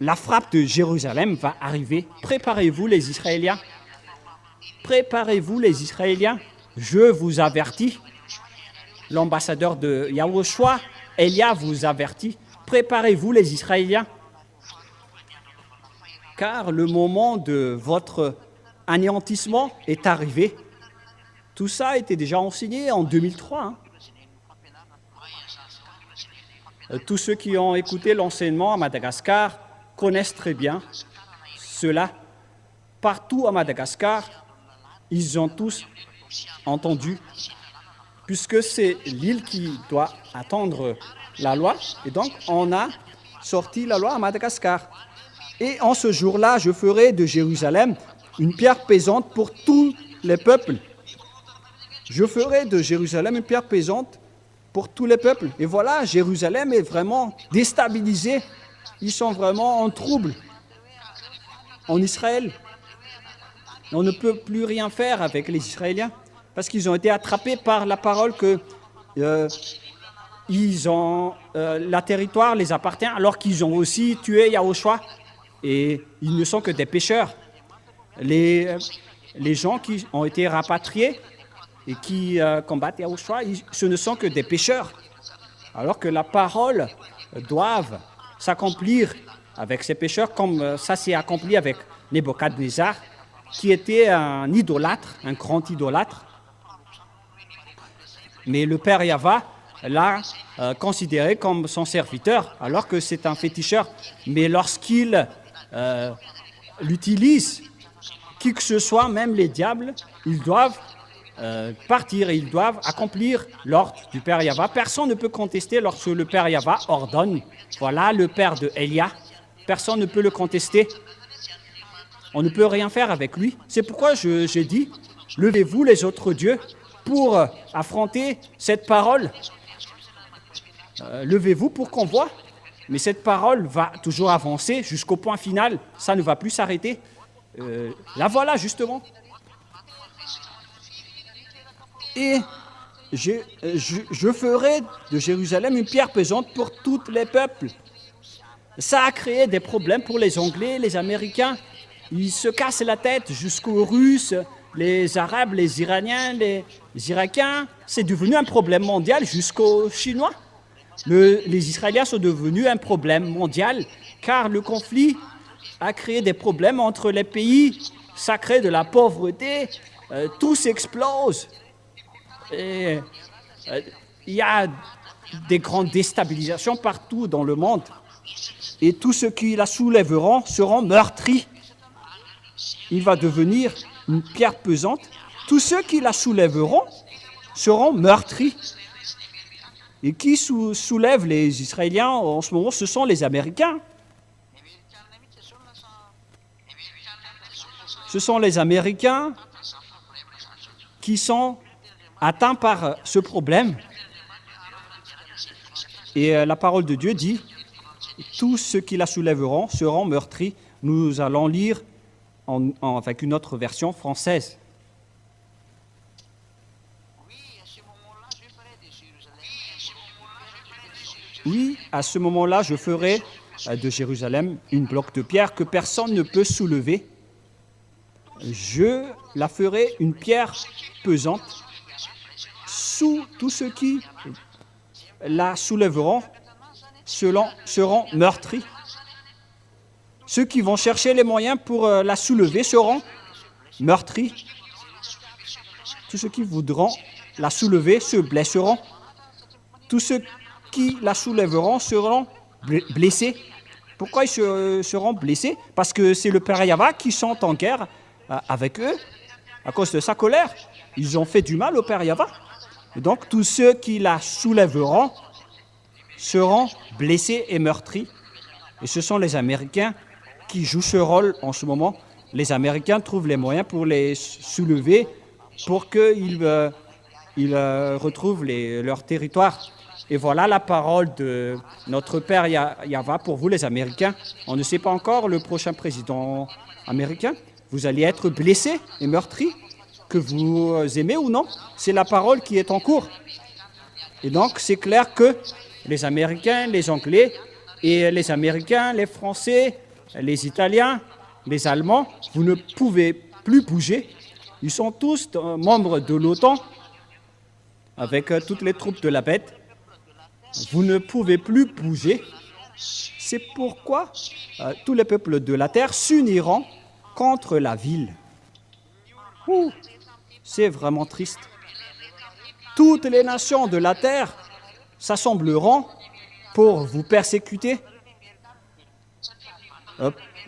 la frappe de Jérusalem va arriver. Préparez-vous les Israéliens. Préparez-vous les Israéliens. Je vous avertis. L'ambassadeur de Yahushua, Élia, vous avertit. Préparez-vous les Israéliens. Car le moment de votre anéantissement est arrivé. Tout ça a été déjà enseigné en 2003. Tous ceux qui ont écouté l'enseignement à Madagascar connaissent très bien cela. Partout à Madagascar, ils ont tous entendu, puisque c'est l'île qui doit attendre la loi. Et donc, on a sorti la loi à Madagascar. Et en ce jour-là, je ferai de Jérusalem une pierre pesante pour tous les peuples. Je ferai de Jérusalem une pierre pesante pour tous les peuples. Et voilà, Jérusalem est vraiment déstabilisée. Ils sont vraiment en trouble en Israël. On ne peut plus rien faire avec les Israéliens parce qu'ils ont été attrapés par la parole que la territoire les appartient, alors qu'ils ont aussi tué Yahushua. Et ils ne sont que des pécheurs. Les gens qui ont été rapatriés et qui combattent Yahushua, ce ne sont que des pécheurs. Alors que la parole doit s'accomplir avec ces pécheurs, comme ça s'est accompli avec Nebuchadnezzar, qui était un idolâtre, un grand idolâtre. Mais le Père Yahva l'a considéré comme son serviteur, alors que c'est un féticheur. Mais lorsqu'il l'utilise, qui que ce soit, même les diables, ils doivent partir et ils doivent accomplir l'ordre du Père Yahva. Personne ne peut contester lorsque le Père Yahva ordonne. Voilà le Père de Élia. Personne ne peut le contester. On ne peut rien faire avec lui. C'est pourquoi j'ai dit, levez-vous les autres dieux pour affronter cette parole. Levez-vous pour qu'on voit. Mais cette parole va toujours avancer jusqu'au point final. Ça ne va plus s'arrêter. La voilà justement. Et je ferai de Jérusalem une pierre pesante pour tous les peuples. Ça a créé des problèmes pour les Anglais, les Américains. Ils se cassent la tête jusqu'aux Russes, les Arabes, les Iraniens, les Irakiens. C'est devenu un problème mondial jusqu'aux Chinois. Les Israéliens sont devenus un problème mondial car le conflit a créé des problèmes entre les pays. Ça crée de la pauvreté, tout s'explose. Et il y a des grandes déstabilisations partout dans le monde. Et tous ceux qui la soulèveront seront meurtris. Il va devenir une pierre pesante, tous ceux qui la soulèveront seront meurtris. Et qui soulève les Israéliens en ce moment, ce sont les Américains. Ce sont les Américains qui sont atteints par ce problème. Et la parole de Dieu dit, tous ceux qui la soulèveront seront meurtris. Nous allons lire avec une autre version française. Oui, à ce moment-là, je ferai de Jérusalem une bloc de pierre que personne ne peut soulever. Je la ferai une pierre pesante. Tous ceux qui la soulèveront seront meurtris. Ceux qui vont chercher les moyens pour la soulever seront meurtris. Tous ceux qui voudront la soulever se blesseront. Tous ceux qui la soulèveront seront blessés. Pourquoi ils seront blessés? Parce que c'est le Père Yahva qui sont en guerre avec eux à cause de sa colère. Ils ont fait du mal au Père Yahva. Et donc tous ceux qui la soulèveront seront blessés et meurtris. Et ce sont les Américains qui jouent ce rôle en ce moment. Les Américains trouvent les moyens pour les soulever pour qu'ils retrouvent leur territoire. Et voilà la parole de notre Père Yahva pour vous les Américains. On ne sait pas encore le prochain président américain. Vous allez être blessés et meurtris, que vous aimez ou non. C'est la parole qui est en cours. Et donc c'est clair que les Américains, les Anglais, et les Américains, les Français, les Italiens, les Allemands, vous ne pouvez plus bouger. Ils sont tous membres de l'OTAN, avec toutes les troupes de la bête. Vous ne pouvez plus bouger. C'est pourquoi tous les peuples de la terre s'uniront contre la ville. C'est vraiment triste. Toutes les nations de la terre s'assembleront pour vous persécuter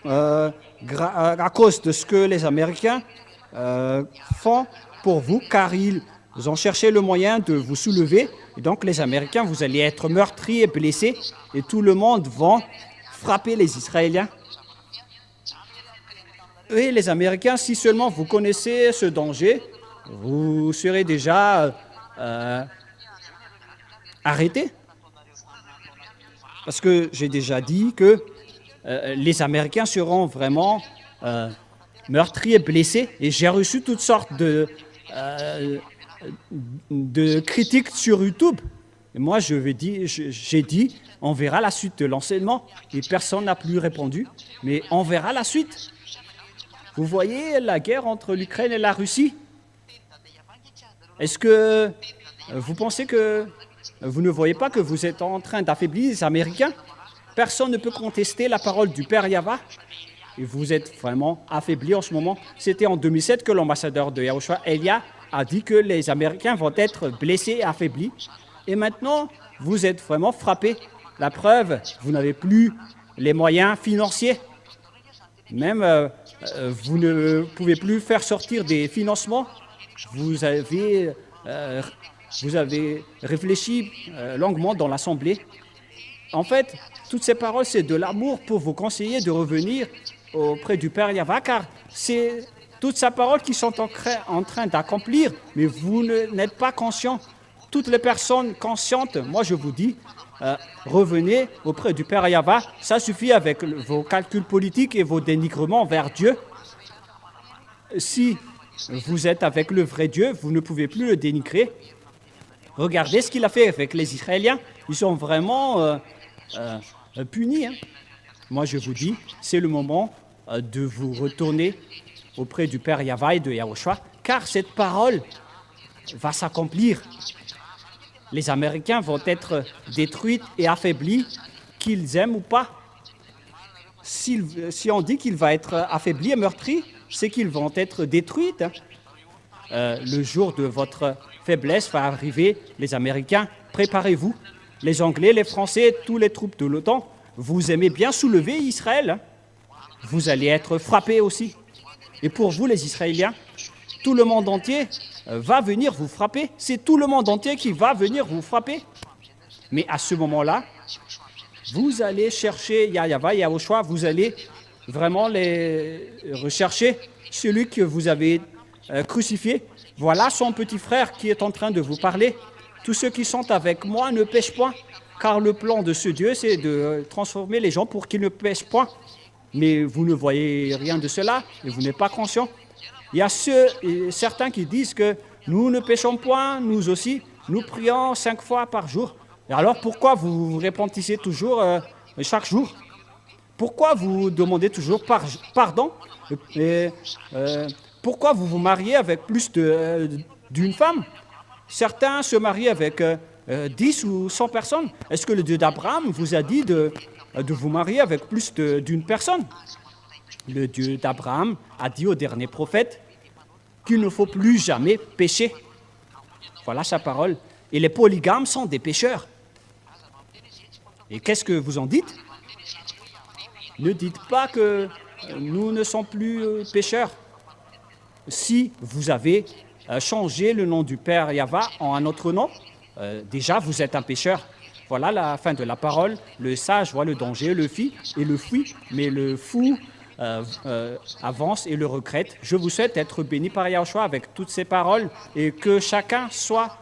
à cause de ce que les Américains font pour vous, car ils ont cherché le moyen de vous soulever. Et donc les Américains, vous allez être meurtris et blessés, et tout le monde va frapper les Israéliens. Et les Américains, si seulement vous connaissez ce danger, vous serez déjà arrêtés. Parce que j'ai déjà dit que les Américains seront vraiment meurtris et blessés. Et j'ai reçu toutes sortes de critiques sur YouTube. Et moi, j'ai dit, on verra la suite de l'enseignement. Et personne n'a plus répondu. Mais on verra la suite. Vous voyez la guerre entre l'Ukraine et la Russie? Est-ce que vous pensez que vous ne voyez pas que vous êtes en train d'affaiblir les Américains? Personne ne peut contester la parole du Père Yahva. Et vous êtes vraiment affaiblis en ce moment. C'était en 2007 que l'ambassadeur de Yahushua, Elia, a dit que les Américains vont être blessés et affaiblis. Et maintenant, vous êtes vraiment frappés. La preuve, vous n'avez plus les moyens financiers. Même, vous ne pouvez plus faire sortir des financements. Vous avez réfléchi longuement dans l'Assemblée. En fait, toutes ces paroles, c'est de l'amour pour vous conseiller de revenir auprès du Père Yahva, car c'est toutes ces paroles qui sont en train d'accomplir, mais vous n'êtes pas conscient. Toutes les personnes conscientes, moi je vous dis, revenez auprès du Père Yahva. Ça suffit avec vos calculs politiques et vos dénigrements vers Dieu. Si vous êtes avec le vrai Dieu, vous ne pouvez plus le dénigrer. Regardez ce qu'il a fait avec les Israéliens. Ils sont vraiment punis. Moi, je vous dis, c'est le moment de vous retourner auprès du Père Yahva et de Yahushua, car cette parole va s'accomplir. Les Américains vont être détruits et affaiblis, qu'ils aiment ou pas. Si on dit qu'il va être affaibli et meurtri, c'est qu'ils vont être détruits. Le jour de votre faiblesse va arriver. Les Américains, préparez-vous. Les Anglais, les Français, toutes les troupes de l'OTAN, vous aimez bien soulever Israël. Vous allez être frappés aussi. Et pour vous, les Israéliens, tout le monde entier va venir vous frapper. C'est tout le monde entier qui va venir vous frapper. Mais à ce moment-là, vous allez chercher Yahushua, vous allez vraiment les rechercher, celui que vous avez crucifié. Voilà son petit frère qui est en train de vous parler. Tous ceux qui sont avec moi ne pêchent point, car le plan de ce Dieu, c'est de transformer les gens pour qu'ils ne pêchent point. Mais vous ne voyez rien de cela et vous n'êtes pas conscient. Il y a certains qui disent que nous ne péchons point, nous aussi, nous prions 5 fois par jour. Et alors pourquoi vous vous repentissez toujours chaque jour? Pourquoi vous demandez toujours pardon? Pourquoi vous vous mariez avec plus d'une femme? Certains se marient avec 10 ou 100 personnes. Est-ce que le Dieu d'Abraham vous a dit de vous marier avec plus d'une personne? Le Dieu d'Abraham a dit au dernier prophète qu'il ne faut plus jamais pécher. Voilà sa parole. Et les polygames sont des pécheurs. Et qu'est-ce que vous en dites? Ne dites pas que nous ne sommes plus pécheurs. Si vous avez changé le nom du Père Yahva en un autre nom, déjà vous êtes un pécheur. Voilà la fin de la parole. Le sage voit le danger, le fuit, mais le fou avance et le regrette. Je vous souhaite être béni par Yahushua avec toutes ces paroles et que chacun soit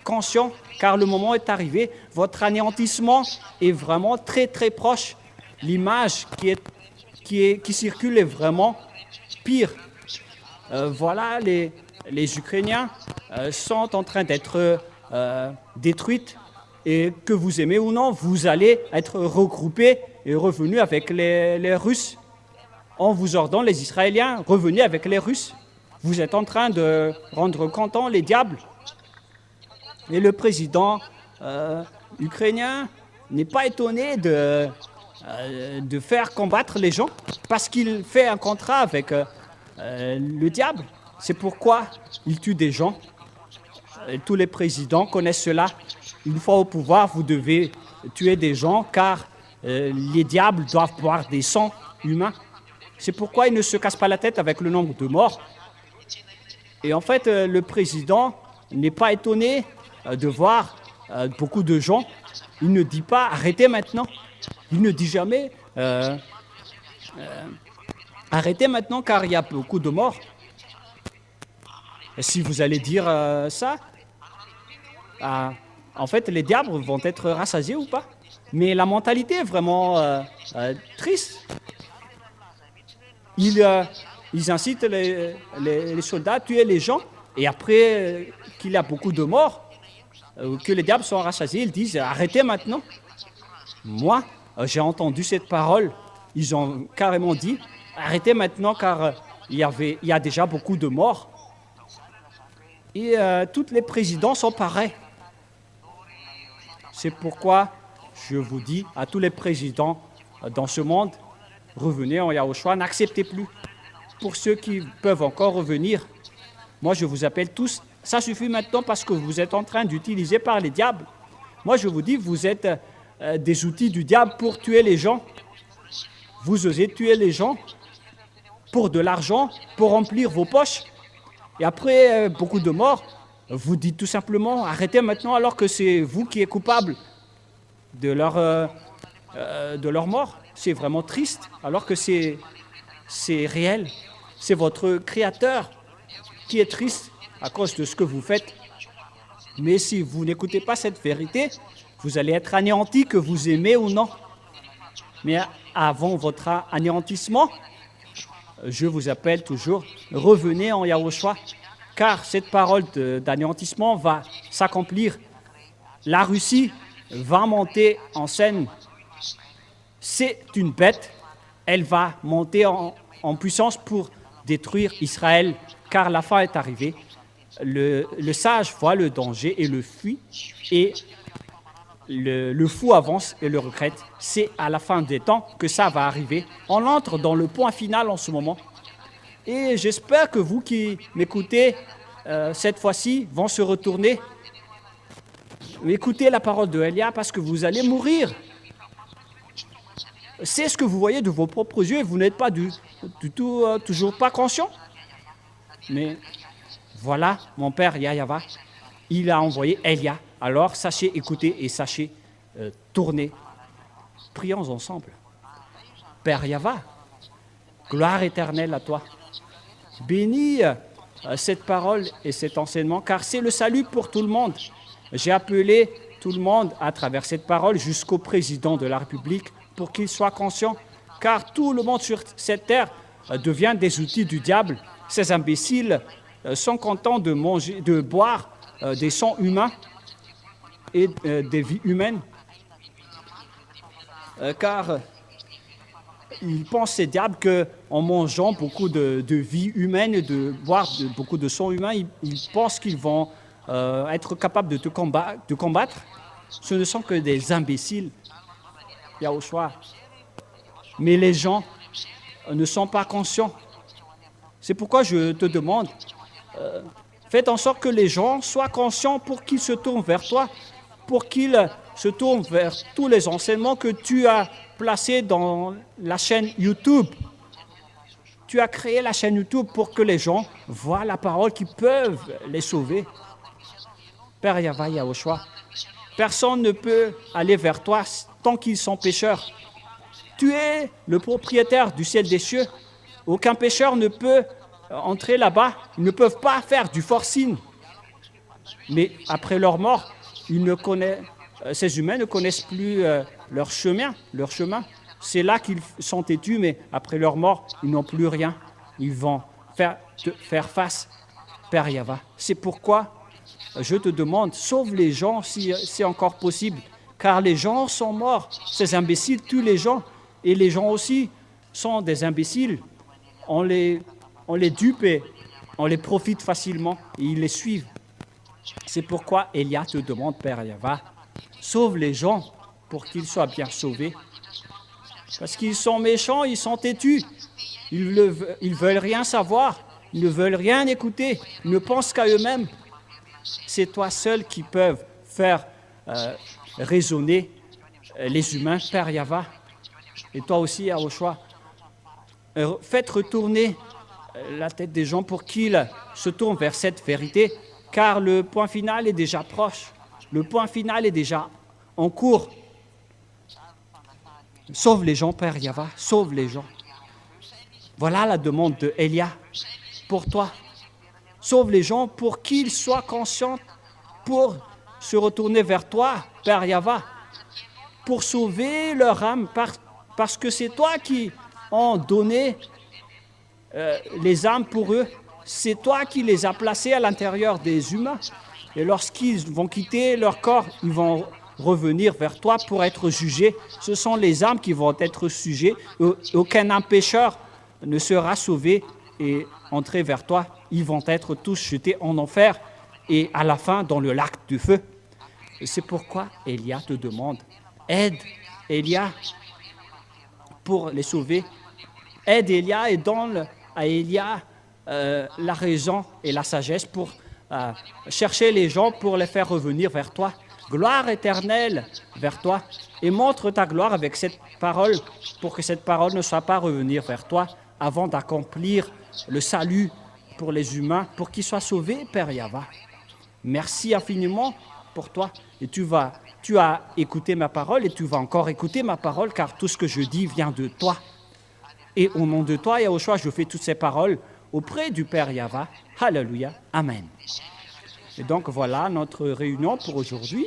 conscient, car le moment est arrivé. Votre anéantissement est vraiment très très proche. L'image qui circule est vraiment pire. Voilà, les Ukrainiens sont en train d'être détruits et que vous aimez ou non, vous allez être regroupés et revenus avec les Russes. On vous ordonne, les Israéliens, revenez avec les Russes. Vous êtes en train de rendre contents les diables. Et le président ukrainien n'est pas étonné de faire combattre les gens parce qu'il fait un contrat avec le diable. C'est pourquoi il tue des gens. Tous les présidents connaissent cela. Une fois au pouvoir, vous devez tuer des gens car les diables doivent boire des sangs humains. C'est pourquoi ils ne se cassent pas la tête avec le nombre de morts. Et en fait, le président n'est pas étonné de voir beaucoup de gens. Il ne dit pas « arrêtez maintenant ». Il ne dit jamais arrêtez maintenant car il y a beaucoup de morts. Et si vous allez dire ça, en fait, les diables vont être rassasiés ou pas. Mais la mentalité est vraiment triste. Ils incitent les soldats à tuer les gens et après qu'il y a beaucoup de morts, que les diables sont rassasiés, ils disent « arrêtez maintenant ». Moi, j'ai entendu cette parole. Ils ont carrément dit « arrêtez maintenant car il y a déjà beaucoup de morts ». Et tous les présidents sont pareils. C'est pourquoi je vous dis à tous les présidents dans ce monde, revenez en Yahushua, n'acceptez plus. Pour ceux qui peuvent encore revenir, moi je vous appelle tous, ça suffit maintenant parce que vous êtes en train d'utiliser par les diables. Moi je vous dis, vous êtes des outils du diable pour tuer les gens. Vous osez tuer les gens pour de l'argent, pour remplir vos poches. Et après beaucoup de morts, vous dites tout simplement, arrêtez maintenant alors que c'est vous qui êtes coupable de leur mort. C'est vraiment triste, alors que c'est réel. C'est votre Créateur qui est triste à cause de ce que vous faites. Mais si vous n'écoutez pas cette vérité, vous allez être anéantis, que vous aimez ou non. Mais avant votre anéantissement, je vous appelle toujours, revenez en Yahushua, car cette parole d'anéantissement va s'accomplir. La Russie va monter en scène. C'est une bête, elle va monter en puissance pour détruire Israël, car la fin est arrivée. Le sage voit le danger et le fuit, et le fou avance et le regrette. C'est à la fin des temps que ça va arriver. On entre dans le point final en ce moment. Et j'espère que vous qui m'écoutez cette fois-ci vont se retourner. Écoutez la parole de Elia parce que vous allez mourir. c'est ce que vous voyez de vos propres yeux et vous n'êtes pas du tout, toujours pas conscient. Mais voilà, mon père Yahweh, il a envoyé Elia. Alors sachez écouter et sachez tourner. Prions ensemble. Père Yahweh, gloire éternelle à toi. Bénis cette parole et cet enseignement, car c'est le salut pour tout le monde. J'ai appelé tout le monde à travers cette parole jusqu'au président de la République pour qu'il soit conscient, car tout le monde sur cette terre devient des outils du diable. Ces imbéciles sont contents de manger, de boire des sangs humains et des vies humaines, car ils pensent, ces diables, qu'en mangeant beaucoup de vies humaines et de boire beaucoup de sang humain, ils pensent qu'ils vont être capables de te combattre. Ce ne sont que des imbéciles, Yahushua. Mais les gens ne sont pas conscients. C'est pourquoi je te demande, faites en sorte que les gens soient conscients pour qu'ils se tournent vers toi, pour qu'ils se tournent vers tous les enseignements que tu as placés dans la chaîne YouTube. Tu as créé la chaîne YouTube pour que les gens voient la parole qui peuvent les sauver. Père Yahweh Yahushua, personne ne peut aller vers toi tant qu'ils sont pécheurs. Tu es le propriétaire du ciel des cieux. Aucun pécheur ne peut entrer là-bas. Ils ne peuvent pas faire du forcing. Mais après leur mort, ces humains ne connaissent plus leur chemin. C'est là qu'ils sont têtus, mais après leur mort, ils n'ont plus rien. Ils vont faire face, Père Yahweh. C'est pourquoi je te demande, sauve les gens si c'est encore possible, car les gens sont morts. Ces imbéciles tuent les gens, et les gens aussi sont des imbéciles. On les dupe et on les profite facilement, et ils les suivent. C'est pourquoi Elia te demande, Père Yahweh, sauve les gens pour qu'ils soient bien sauvés. Parce qu'ils sont méchants, ils sont têtus. Ils veulent rien savoir, ils ne veulent rien écouter, ils ne pensent qu'à eux-mêmes. C'est toi seul qui peux faire raisonner les humains, Père Yahweh. Et toi aussi, Yahushua. Faites retourner la tête des gens pour qu'ils se tournent vers cette vérité, car le point final est déjà proche. Le point final est déjà en cours. Sauve les gens, Père Yahweh, sauve les gens. Voilà la demande de Elia pour toi. Sauve les gens pour qu'ils soient conscients, pour se retourner vers toi, Père Yahweh, pour sauver leur âme, parce que c'est toi qui as donné les âmes pour eux. C'est toi qui les as placés à l'intérieur des humains. Et lorsqu'ils vont quitter leur corps, ils vont revenir vers toi pour être jugés. Ce sont les âmes qui vont être jugées. Aucun âme pécheur ne sera sauvé et entrer vers toi. Ils vont être tous jetés en enfer et à la fin dans le lac du feu. Et c'est pourquoi Elia te demande, aide Elia pour les sauver. Aide Elia et donne à Elia la raison et la sagesse pour chercher les gens pour les faire revenir vers toi. Gloire éternelle vers toi et montre ta gloire avec cette parole pour que cette parole ne soit pas revenir vers toi avant d'accomplir le salut pour les humains, pour qu'ils soient sauvés, Père Yahweh. Merci infiniment pour toi. Et tu as écouté ma parole et tu vas encore écouter ma parole, car tout ce que je dis vient de toi. Et au nom de toi, Yahushua, je fais toutes ces paroles auprès du Père Yahweh. Alléluia. Amen. Et donc voilà notre réunion pour aujourd'hui.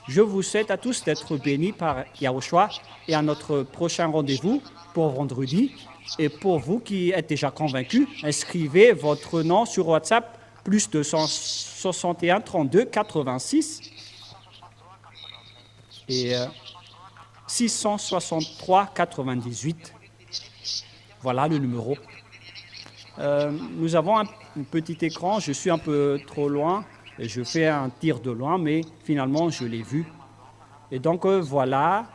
Je vous souhaite à tous d'être bénis par Yahushua et à notre prochain rendez-vous pour vendredi. Et pour vous qui êtes déjà convaincus, inscrivez votre nom sur WhatsApp, plus 261 32 86 et 663 98. Voilà le numéro. Nous avons un petit écran, je suis un peu trop loin, et je fais un tir de loin, mais finalement je l'ai vu. Et donc voilà,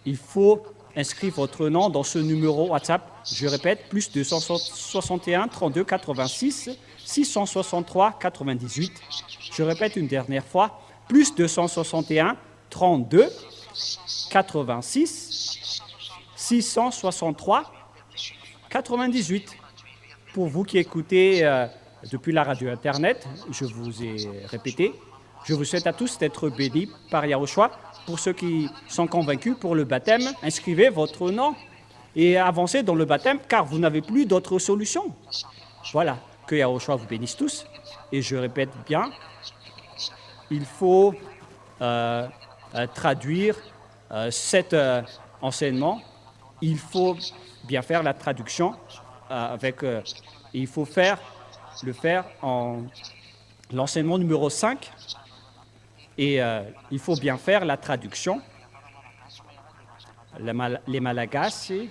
il faut inscrire votre nom dans ce numéro WhatsApp. Je répète, plus 261 32 86 663 98. Je répète une dernière fois, plus 261 32 86 663 98. Pour vous qui écoutez depuis la radio Internet, je vous ai répété, je vous souhaite à tous d'être bénis par Yahushua. Pour ceux qui sont convaincus pour le baptême, inscrivez votre nom et avancez dans le baptême car vous n'avez plus d'autre solution. Voilà, que Yahushua vous bénisse tous. Et je répète bien, il faut traduire cet enseignement. Il faut bien faire la traduction il faut le faire en l'enseignement numéro 5 et il faut bien faire la traduction. Les Malagasy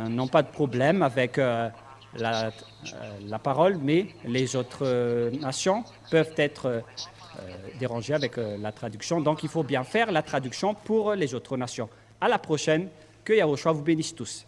n'ont pas de problème avec la parole, mais les autres nations peuvent être dérangées avec la traduction. Donc il faut bien faire la traduction pour les autres nations. À la prochaine, que Yahushua vous bénisse tous.